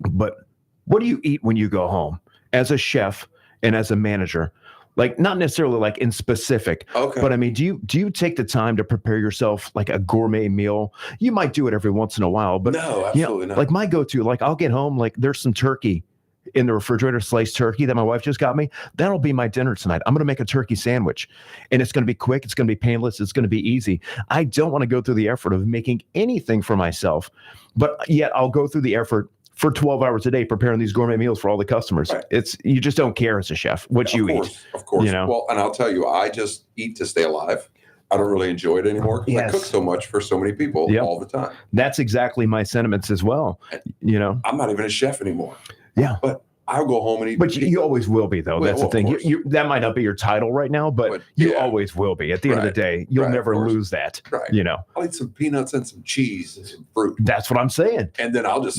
[SPEAKER 2] But what do you eat when you go home as a chef and as a manager? Like, not necessarily like in specific, but I mean, do you take the time to prepare yourself like a gourmet meal? You might do it every once in a while, but
[SPEAKER 1] no, absolutely not.
[SPEAKER 2] Like my go-to, like I'll get home, like there's some turkey in the refrigerator, sliced turkey that my wife just got me. That'll be my dinner tonight. I'm going to make a turkey sandwich, and it's going to be quick. It's going to be painless. It's going to be easy. I don't want to go through the effort of making anything for myself, but yet I'll go through the effort for 12 hours a day preparing these gourmet meals for all the customers. Right. You just don't care as a chef what you eat.
[SPEAKER 1] Of course. Well, and I'll tell you, I just eat to stay alive. I don't really enjoy it anymore because I cook so much for so many people all the time.
[SPEAKER 2] That's exactly my sentiments as well.
[SPEAKER 1] I'm not even a chef anymore.
[SPEAKER 2] Yeah.
[SPEAKER 1] But I'll go home and eat.
[SPEAKER 2] But you always will be, though. That's the thing. You that might not be your title right now, but you always will be. At the end of the day, you'll never lose that.
[SPEAKER 1] Right. I'll eat some peanuts and some cheese and some fruit.
[SPEAKER 2] That's what I'm saying.
[SPEAKER 1] And then I'll just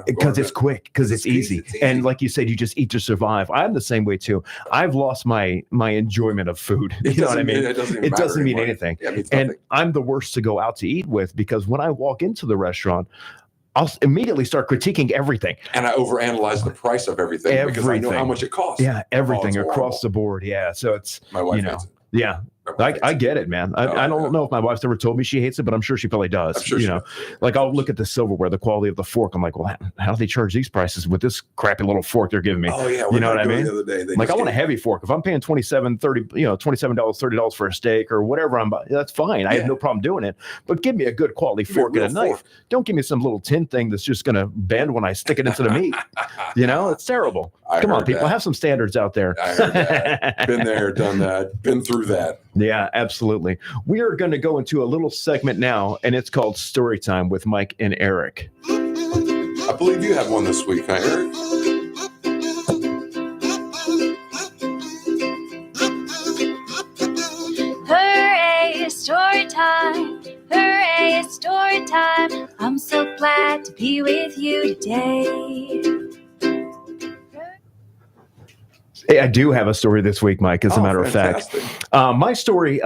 [SPEAKER 2] because it's quick, because it's easy. And like you said, you just eat to survive. I'm the same way too. I've lost my enjoyment of food. You know what I mean?
[SPEAKER 1] It doesn't
[SPEAKER 2] mean anything.
[SPEAKER 1] Yeah, it means
[SPEAKER 2] and
[SPEAKER 1] nothing.
[SPEAKER 2] I'm the worst to go out to eat with because when I walk into the restaurant, I'll immediately start critiquing everything.
[SPEAKER 1] And I overanalyze the price of everything because I know how much it costs.
[SPEAKER 2] Yeah, everything across the board. Yeah. So it's,
[SPEAKER 1] my wife hates it.
[SPEAKER 2] Yeah. I get it, man. I don't know if my wife's ever told me she hates it, but I'm sure she probably does.
[SPEAKER 1] I'm sure she does.
[SPEAKER 2] Like I'll look at the silverware, the quality of the fork. I'm like, well, how do they charge these prices with this crappy little fork they're giving me?
[SPEAKER 1] Oh yeah,
[SPEAKER 2] you know what I mean?
[SPEAKER 1] The other day,
[SPEAKER 2] like I want a heavy fork. If I'm paying $27, $30 for a steak or whatever, that's fine. I have no problem doing it. But give me a good quality fork and a knife. Don't give me some little tin thing that's just going to bend when I stick it into the meat. It's terrible. Come on, people, have some standards out there.
[SPEAKER 1] I heard that. Been there, done that, been through that.
[SPEAKER 2] Yeah, absolutely. We are going to go into a little segment now, and it's called Story Time with Mike and Eric.
[SPEAKER 1] I believe you have one this week, huh, Eric?
[SPEAKER 11] Hooray, story time. Hooray, story time. I'm so glad to be with you today.
[SPEAKER 2] Hey, I do have a story this week, Mike, as a matter
[SPEAKER 1] fantastic.
[SPEAKER 2] of fact. My story,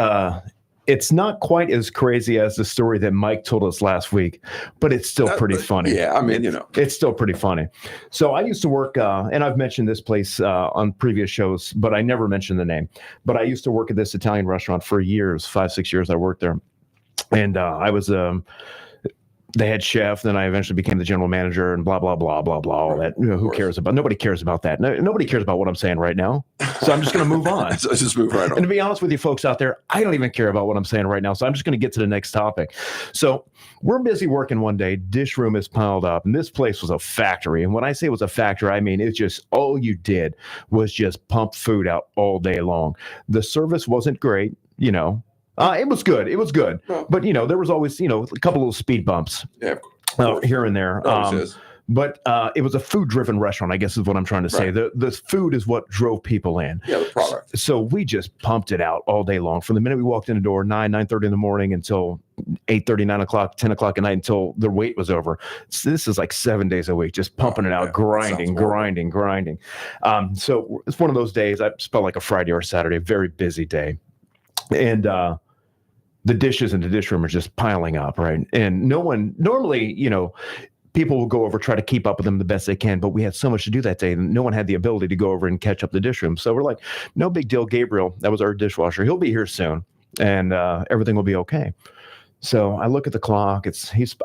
[SPEAKER 2] it's not quite as crazy as the story that Mike told us last week, but it's still pretty funny.
[SPEAKER 1] Yeah, I mean,
[SPEAKER 2] It's still pretty funny. So I used to work, and I've mentioned this place on previous shows, but I never mentioned the name. But I used to work at this Italian restaurant for years, 5-6 years I worked there. And I was the head chef. Then I eventually became the general manager and blah, blah, blah, blah, blah, all that. Who cares about? Nobody cares about that. Nobody cares about what I'm saying right now. So I'm just going to move on.
[SPEAKER 1] Let's just move right on.
[SPEAKER 2] And to be honest with you folks out there, I don't even care about what I'm saying right now. So I'm just going to get to the next topic. So we're busy working one day. Dish room is piled up. And this place was a factory. And when I say it was a factory, I mean, it's just all you did was just pump food out all day long. The service wasn't great, it was good. It was good. But, there was always, a couple little speed bumps here and there. But it was a food-driven restaurant, I guess is what I'm trying to say. The food is what drove people in.
[SPEAKER 1] Yeah, the product.
[SPEAKER 2] So we just pumped it out all day long. From the minute we walked in the door, 9:30 in the morning until 8:30, 9 o'clock, 10 o'clock at night until the wait was over. So this is like 7 days a week, just pumping it out, grinding. So it's one of those days. I felt like a Friday or a Saturday, very busy day. And the dishes in the dish room are just piling up, right? And no one, normally, people will go over, try to keep up with them the best they can. But we had so much to do that day, and no one had the ability to go over and catch up the dish room. So we're like, no big deal. Gabriel, that was our dishwasher. He'll be here soon, and everything will be okay. So I look at the clock.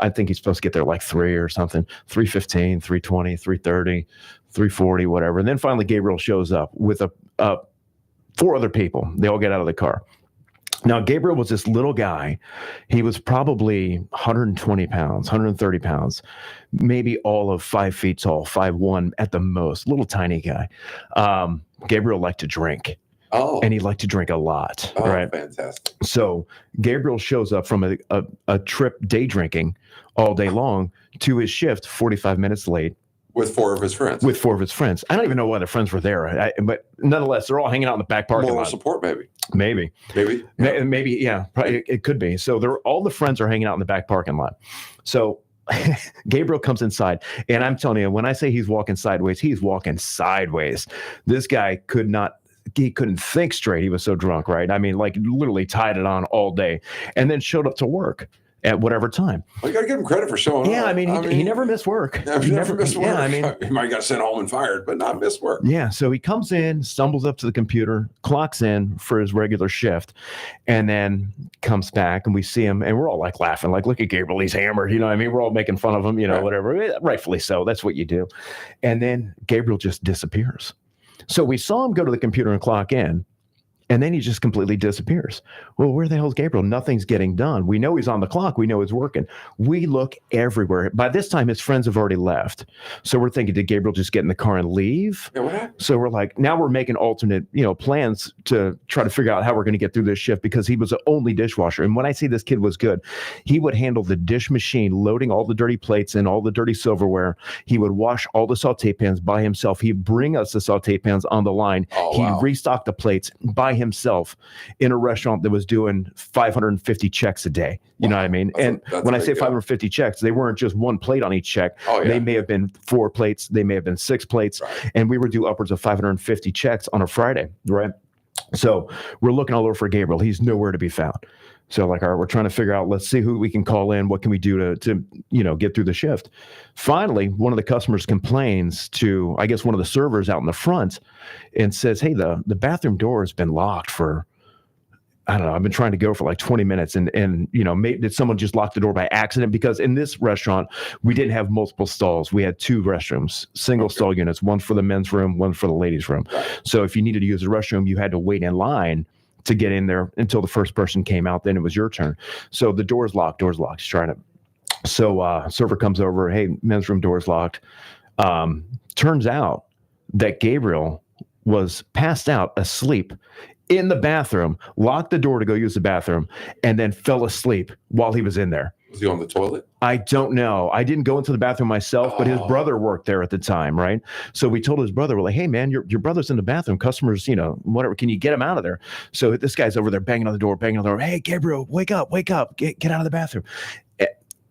[SPEAKER 2] I think he's supposed to get there like 3 or something, 3:15, 3:20, 3:30, 3:40, whatever. And then finally Gabriel shows up with 4 other people. They all get out of the car. Now, Gabriel was this little guy. He was probably 120 pounds, 130 pounds, maybe all of 5 feet tall, 5'1" at the most, little tiny guy. Gabriel liked to drink.
[SPEAKER 1] Oh.
[SPEAKER 2] And he liked to drink a lot.
[SPEAKER 1] Oh,
[SPEAKER 2] right?
[SPEAKER 1] Fantastic.
[SPEAKER 2] So Gabriel shows up from a trip day drinking all day long to his shift 45 minutes late.
[SPEAKER 1] With 4 of his friends.
[SPEAKER 2] I don't even know why the friends were there. But nonetheless, they're all hanging out in the back parking
[SPEAKER 1] Moral
[SPEAKER 2] lot.
[SPEAKER 1] support, maybe.
[SPEAKER 2] Maybe. Yeah. Probably, it could be. So all the friends are hanging out in the back parking lot. So Gabriel comes inside, and I'm telling you, when I say he's walking sideways, he's walking sideways. This guy he couldn't think straight. He was so drunk, right? I mean, like literally tied it on all day, and then showed up to work at whatever time.
[SPEAKER 1] Well, you got to give him credit for showing up.
[SPEAKER 2] Yeah, I mean, he never missed work.
[SPEAKER 1] He never missed work.
[SPEAKER 2] Yeah, I mean,
[SPEAKER 1] he might have got sent home and fired, but not missed work.
[SPEAKER 2] Yeah, so he comes in, stumbles up to the computer, clocks in for his regular shift, and then comes back, and we see him, and we're all like laughing, like, look at Gabriel, he's hammered. You know what I mean? We're all making fun of him,
[SPEAKER 1] Right.
[SPEAKER 2] Whatever. Rightfully so. That's what you do. And then Gabriel just disappears. So we saw him go to the computer and clock in, and then he just completely disappears. Well, where the hell is Gabriel? Nothing's getting done. We know he's on the clock. We know he's working. We look everywhere. By this time, his friends have already left. So we're thinking, did Gabriel just get in the car and leave?
[SPEAKER 1] Yeah, what happened?
[SPEAKER 2] So we're like, now we're making alternate, plans to try to figure out how we're going to get through this shift, because he was the only dishwasher. And when I say this kid was good, he would handle the dish machine, loading all the dirty plates and all the dirty silverware. He would wash all the saute pans by himself. He'd bring us the saute pans on the line. He'd restock the plates by himself in a restaurant that was doing 550 checks a day. You know what I mean? And when I say 550 checks, they weren't just one plate on each check.
[SPEAKER 1] Oh, yeah.
[SPEAKER 2] They may have been 4 plates. They may have been 6 plates.
[SPEAKER 1] Right.
[SPEAKER 2] And we would do upwards of 550 checks on a Friday, right? So we're looking all over for Gabriel. He's nowhere to be found. So like, all right, we're trying to figure out, let's see who we can call in. What can we do to get through the shift? Finally, one of the customers complains to, I guess, one of the servers out in the front and says, hey, the bathroom door has been locked for, I don't know, I've been trying to go for like 20 minutes. And maybe did someone just lock the door by accident? Because in this restaurant, we didn't have multiple stalls. We had 2 restrooms, single stall units, one for the men's room, one for the ladies' room. So if you needed to use the restroom, you had to wait in line to get in there until the first person came out. Then it was your turn. So the door's locked. He's trying to. So server comes over. Hey, men's room door's locked. Turns out that Gabriel was passed out asleep in the bathroom, locked the door to go use the bathroom, and then fell asleep while he was in there.
[SPEAKER 1] Was he on the toilet?
[SPEAKER 2] I don't know. I didn't go into the bathroom myself, but his brother worked there at the time, right? So we told his brother, we're like, hey, man, your brother's in the bathroom. Customers, whatever. Can you get him out of there? So this guy's over there banging on the door. Hey, Gabriel, wake up. Get out of the bathroom.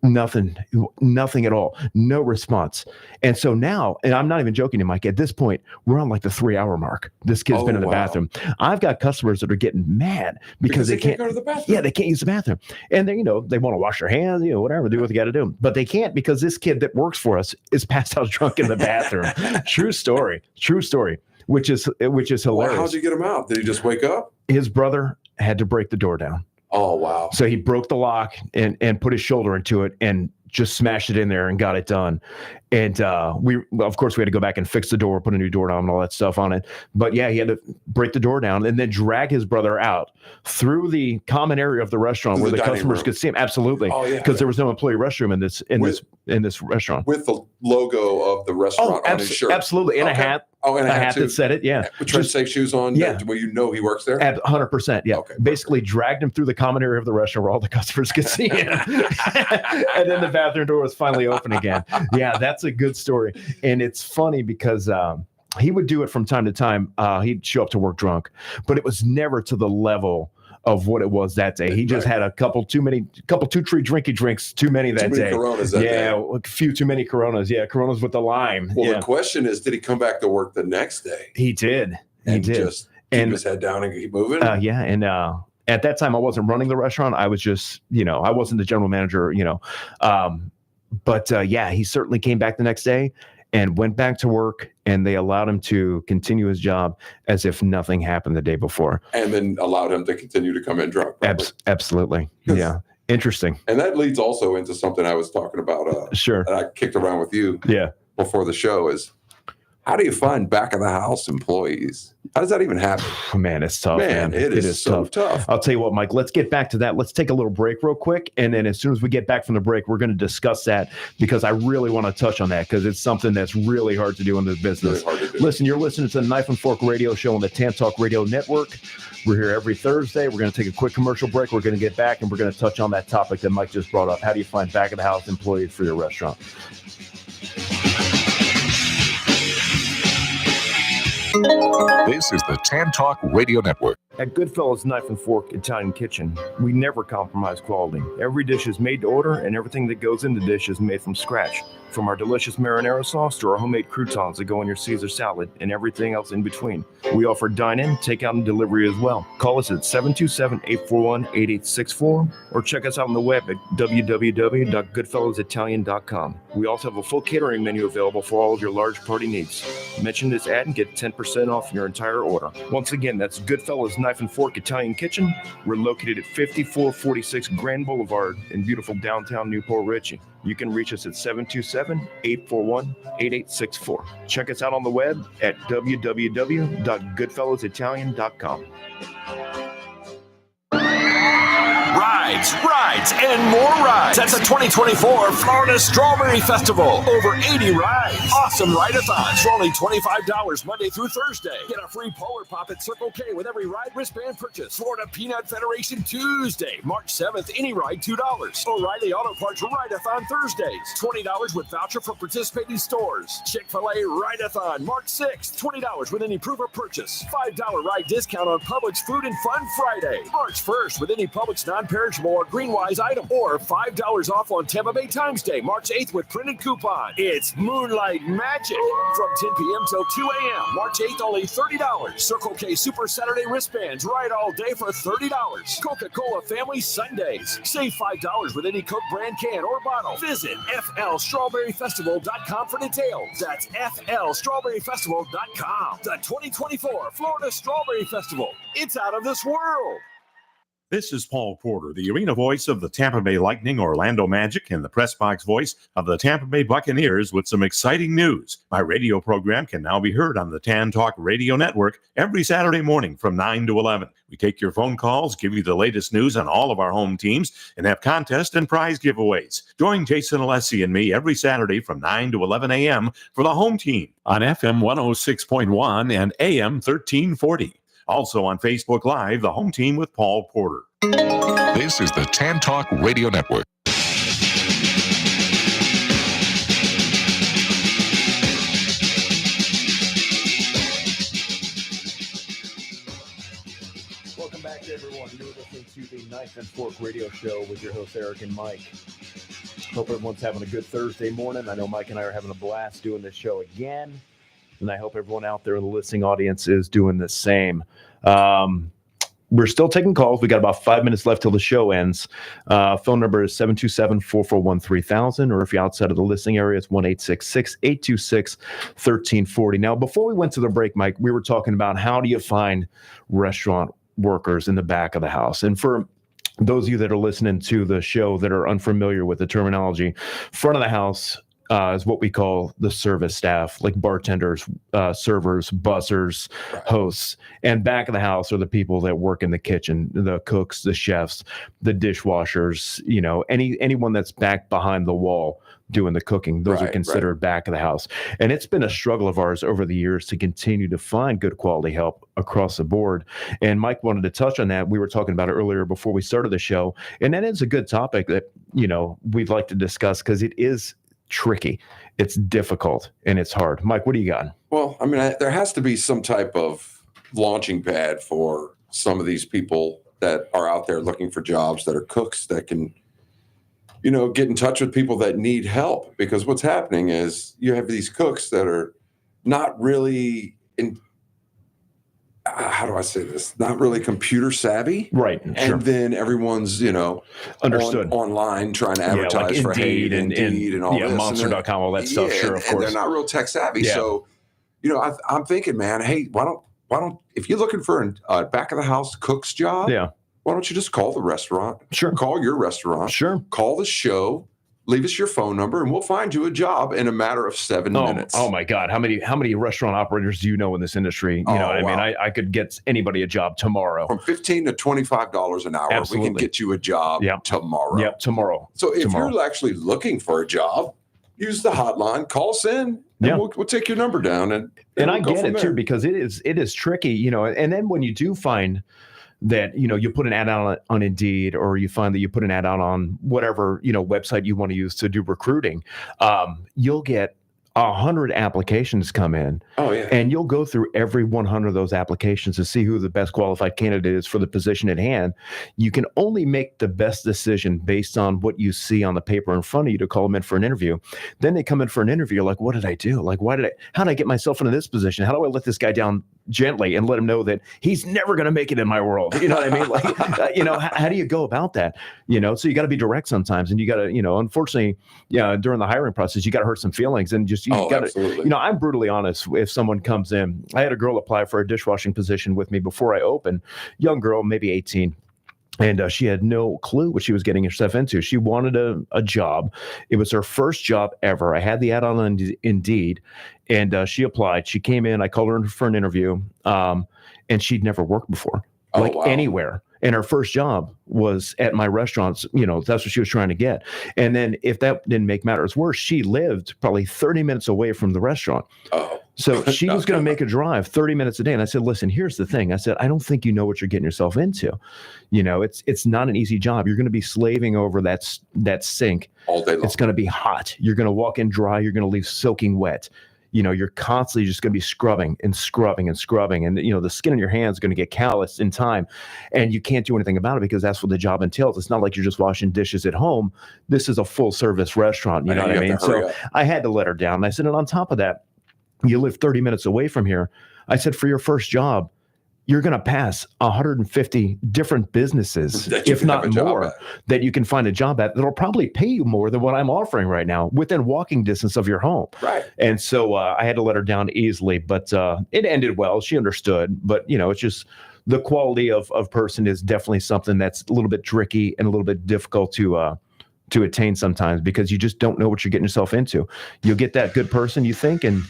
[SPEAKER 2] Nothing at all. No response. And so now, and I'm not even joking, Mike, at this point, we're on like the 3-hour mark. This kid's been in the bathroom. I've got customers that are getting mad because they can't
[SPEAKER 1] go to the bathroom.
[SPEAKER 2] Yeah, they can't use the bathroom. And they want to wash their hands, whatever, do what they got to do. But they can't because this kid that works for us is passed out drunk in the bathroom. True story. Which is hilarious.
[SPEAKER 1] Well, how'd you get him out? Did he just wake up?
[SPEAKER 2] His brother had to break the door down.
[SPEAKER 1] Oh, wow.
[SPEAKER 2] So he broke the lock and put his shoulder into it and just smashed it in there and got it done. And of course, we had to go back and fix the door, put a new door down and all that stuff on it. But yeah, he had to break the door down and then drag his brother out through the common area of the restaurant where the customers could see him. Absolutely. Oh, yeah. Because there was no employee restroom in this restaurant.
[SPEAKER 1] With the logo of the restaurant on his shirt.
[SPEAKER 2] Absolutely. And a hat.
[SPEAKER 1] Oh, and a hat
[SPEAKER 2] that said it. Yeah.
[SPEAKER 1] With tread safe shoes on.
[SPEAKER 2] Yeah.
[SPEAKER 1] Where he works there.
[SPEAKER 2] 100%. Yeah. Okay. Basically dragged him through the common area of the restaurant where all the customers could see him. And then the bathroom door was finally open again. Yeah. That's a good story. And it's funny because he would do it from time to time. He'd show up to work drunk, but it was never to the level of what it was that day. He just had a couple 2-3 drinks too many that day.
[SPEAKER 1] Coronas that day.
[SPEAKER 2] A few too many Coronas. Yeah, Coronas with the lime.
[SPEAKER 1] Well, the question is, did he come back to work the next day?
[SPEAKER 2] He did.
[SPEAKER 1] Just keep his head down and keep moving?
[SPEAKER 2] Yeah, and at that time, I wasn't running the restaurant. I was just, I wasn't the general manager, But yeah, he certainly came back the next day and went back to work, and they allowed him to continue his job as if nothing happened the day before.
[SPEAKER 1] And then allowed him to continue to come in drunk.
[SPEAKER 2] Absolutely. Yeah. Interesting.
[SPEAKER 1] And that leads also into something I was talking about.
[SPEAKER 2] Sure.
[SPEAKER 1] That I kicked around with you.
[SPEAKER 2] Yeah.
[SPEAKER 1] Before the show is, how do you find back of the house employees? How does that even happen?
[SPEAKER 2] Man, it's tough, man.
[SPEAKER 1] It is so tough.
[SPEAKER 2] I'll tell you what, Mike, let's get back to that. Let's take a little break real quick. And then as soon as we get back from the break, we're going to discuss that because I really want to touch on that because it's something that's really hard to do in this business.
[SPEAKER 1] Really
[SPEAKER 2] Listen, you're listening to the Knife and Fork Radio Show on the Tan Talk Radio Network. We're here every Thursday. We're going to take a quick commercial break. We're going to get back and we're going to touch on that topic that Mike just brought up. How do you find back of the house employees for your restaurant?
[SPEAKER 5] This is the Tan Talk Radio Network.
[SPEAKER 2] At Goodfellas Knife and Fork Italian Kitchen, we never compromise quality. Every dish is made to order, and everything that goes in the dish is made from scratch. From our delicious marinara sauce to our homemade croutons that go in your Caesar salad and everything else in between. We offer dine-in, takeout, and delivery as well. Call us at 727-841-8864 or check us out on the web at www.goodfellowsitalian.com. We also have a full catering menu available for all of your large party needs. Mention this ad and get 10% off your entire order. Once again, that's Goodfellas Knife and Fork Italian Kitchen. We're located at 5446 Grand Boulevard in beautiful downtown Newport Richey. You can reach us at 727-841-8864. Check us out on the web at www.goodfellowsitalian.com.
[SPEAKER 6] Rides, and more rides. That's the 2024 Florida Strawberry Festival. Over 80 rides. Awesome ride-a-thons for only $25 Monday through Thursday. Get a free Polar Pop at Circle K with every ride wristband purchase. Florida Peanut Federation Tuesday, March 7th, any ride $2. O'Reilly Auto Parts Ride-a-thon Thursdays, $20 with voucher for participating stores. Chick-fil-A Ride-a-thon, March 6th, $20 with any proof of purchase. $5 ride discount on Publix Food and Fun Friday. March 1st with any Publix non-perishable or Greenwise item, or $5 off on Tampa Bay Times Day, March 8th with printed coupon. It's Moonlight Magic from 10 p.m. till 2 a.m. March 8th, only $30. Circle K Super Saturday wristbands, ride all day for $30. Coca-Cola Family Sundays. Save $5 with any Coke brand can or bottle. Visit flstrawberryfestival.com for details. That's flstrawberryfestival.com. The 2024 Florida Strawberry Festival. It's out of this world.
[SPEAKER 12] This is Paul Porter, the arena voice of the Tampa Bay Lightning, Orlando Magic, and the press box voice of the Tampa Bay Buccaneers with some exciting news. My radio program can now be heard on the Tan Talk Radio Network every Saturday morning from 9 to 11. We take your phone calls, give you the latest news on all of our home teams, and have contest and prize giveaways. Join Jason Alessi and me every Saturday from 9 to 11 a.m. for the home team on FM 106.1 and AM 1340. Also on Facebook Live, the home team with Paul Porter.
[SPEAKER 5] This is the Tan Talk Radio Network.
[SPEAKER 2] Welcome back, everyone. You're listening to the Knife and Fork Radio Show with your hosts, Eric and Mike. Hope everyone's having a good Thursday morning. I know Mike and I are having a blast doing this show again. And I hope everyone out there in the listening audience is doing the same. We're still taking calls. We got about 5 minutes left till the show ends. Phone number is 727-441-3000, or if you're outside of the listening area, it's 1-866-826-1340. Now, before we went to the break, Mike, we were talking about how do you find restaurant workers in the back of the house. And for those of you that are listening to the show that are unfamiliar with the terminology, front of the house is what we call the service staff, like bartenders, servers, bussers, hosts. And back of the house are the people that work in the kitchen, the cooks, the chefs, the dishwashers, you know, anyone that's back behind the wall doing the cooking. Those are considered back of the house. And it's been a struggle of ours over the years to continue to find good quality help across the board. And Mike wanted to touch on that. We were talking about it earlier before we started the show. And that is a good topic that, you know, we'd like to discuss because it is tricky, it's difficult, and it's hard. Mike, what do you got?
[SPEAKER 1] Well, I mean, there has to be some type of launching pad for some of these people that are out there looking for jobs that are cooks that can, you know, get in touch with people that need help. Because what's happening is you have these cooks that are not really how do I say this? Not really computer savvy.
[SPEAKER 2] Right.
[SPEAKER 1] And then everyone's,
[SPEAKER 2] Understood.
[SPEAKER 1] online trying to advertise
[SPEAKER 2] like
[SPEAKER 1] for
[SPEAKER 2] Indeed
[SPEAKER 1] and all this.
[SPEAKER 2] Monster.com, all that stuff. Sure, of course.
[SPEAKER 1] And they're not real tech savvy.
[SPEAKER 2] Yeah.
[SPEAKER 1] So, I'm thinking, man, hey, why don't, if you're looking for a back of the house cook's job, why don't you just call the restaurant?
[SPEAKER 2] Sure.
[SPEAKER 1] Call your restaurant.
[SPEAKER 2] Sure.
[SPEAKER 1] Call the show. Leave us your phone number, and we'll find you a job in a matter of 7 minutes.
[SPEAKER 2] Oh my God! How many restaurant operators do you know in this industry? I mean, I could get anybody a job tomorrow.
[SPEAKER 1] From $15 to $25 an hour,
[SPEAKER 2] Absolutely.
[SPEAKER 1] we can get you a job tomorrow.
[SPEAKER 2] Yep, tomorrow.
[SPEAKER 1] So if you're actually looking for a job, use the hotline, call us in, and we'll take your number down, and
[SPEAKER 2] I
[SPEAKER 1] we'll go
[SPEAKER 2] get
[SPEAKER 1] from
[SPEAKER 2] it
[SPEAKER 1] there.
[SPEAKER 2] too, because it is tricky, and then when you do find that, you put an ad out on Indeed, or you find that you put an ad out on whatever, website you want to use to do recruiting, you'll get 100 applications come in.
[SPEAKER 1] Oh, yeah.
[SPEAKER 2] And you'll go through every 100 of those applications to see who the best qualified candidate is for the position at hand. You can only make the best decision based on what you see on the paper in front of you to call them in for an interview. Then they come in for an interview. You're like, what did I do? Like, how did I get myself into this position? How do I let this guy down gently and let him know that he's never going to make it in my world? You know what I mean? Like, how do you go about that? So you got to be direct sometimes, and you got to, unfortunately, during the hiring process, you got to hurt some feelings, and just, you got to, I'm brutally honest. If someone comes in, I had a girl apply for a dishwashing position with me before I opened, young girl, maybe 18. And she had no clue what she was getting herself into. She wanted a job. It was her first job ever. I had the ad on Indeed, and she applied. She came in. I called her in for an interview, and she'd never worked before, anywhere. And her first job was at my restaurants. That's what she was trying to get. And then if that didn't make matters worse, she lived probably 30 minutes away from the restaurant.
[SPEAKER 1] Oh.
[SPEAKER 2] So she was going to make a drive 30 minutes a day. And I said, listen, here's the thing. I said, I don't think you know what you're getting yourself into. It's not an easy job. You're going to be slaving over that sink
[SPEAKER 1] all day long.
[SPEAKER 2] It's going to be hot. You're going to walk in dry. You're going to leave soaking wet. You're constantly just going to be scrubbing and scrubbing and scrubbing. And, the skin on your hands is going to get calloused in time. And you can't do anything about it because that's what the job entails. It's not like you're just washing dishes at home. This is a full service restaurant. You know what I mean? So I had to let her down. And I said, and on top of that, you live 30 minutes away from here. I said, for your first job, you're going to pass 150 different businesses, if not more, that you can find a job at that'll probably pay you more than what I'm offering right now within walking distance of your home.
[SPEAKER 1] Right.
[SPEAKER 2] And so I had to let her down easily, but it ended well. She understood. But, it's just the quality of person is definitely something that's a little bit tricky and a little bit difficult to attain sometimes, because you just don't know what you're getting yourself into. You'll get that good person, you think, and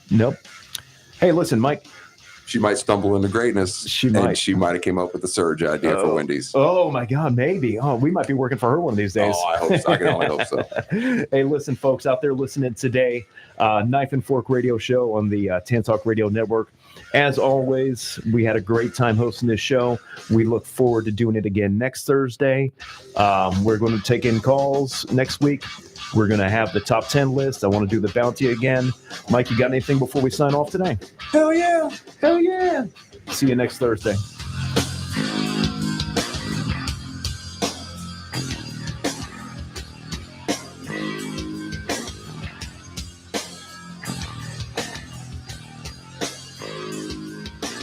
[SPEAKER 2] nope. Hey, listen, Mike.
[SPEAKER 1] She might stumble into greatness. She might have came up with the surge idea for Wendy's.
[SPEAKER 2] Oh my God, maybe. Oh, we might be working for her one of these days.
[SPEAKER 1] Oh, I hope so. I can only hope so.
[SPEAKER 2] Hey, listen, folks out there listening today, Knife and Fork Radio Show on the Tan Talk Radio Network. As always, we had a great time hosting this show. We look forward to doing it again next Thursday. We're going to take in calls next week. We're going to have the top 10 list. I want to do the bounty again. Mike, you got anything before we sign off today?
[SPEAKER 1] Hell yeah.
[SPEAKER 2] Hell yeah. See you next Thursday.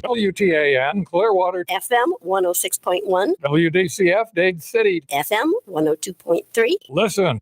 [SPEAKER 13] WTAN, Clearwater.
[SPEAKER 14] FM 106.1.
[SPEAKER 13] WDCF, Dade City.
[SPEAKER 14] FM 102.3.
[SPEAKER 13] Listen.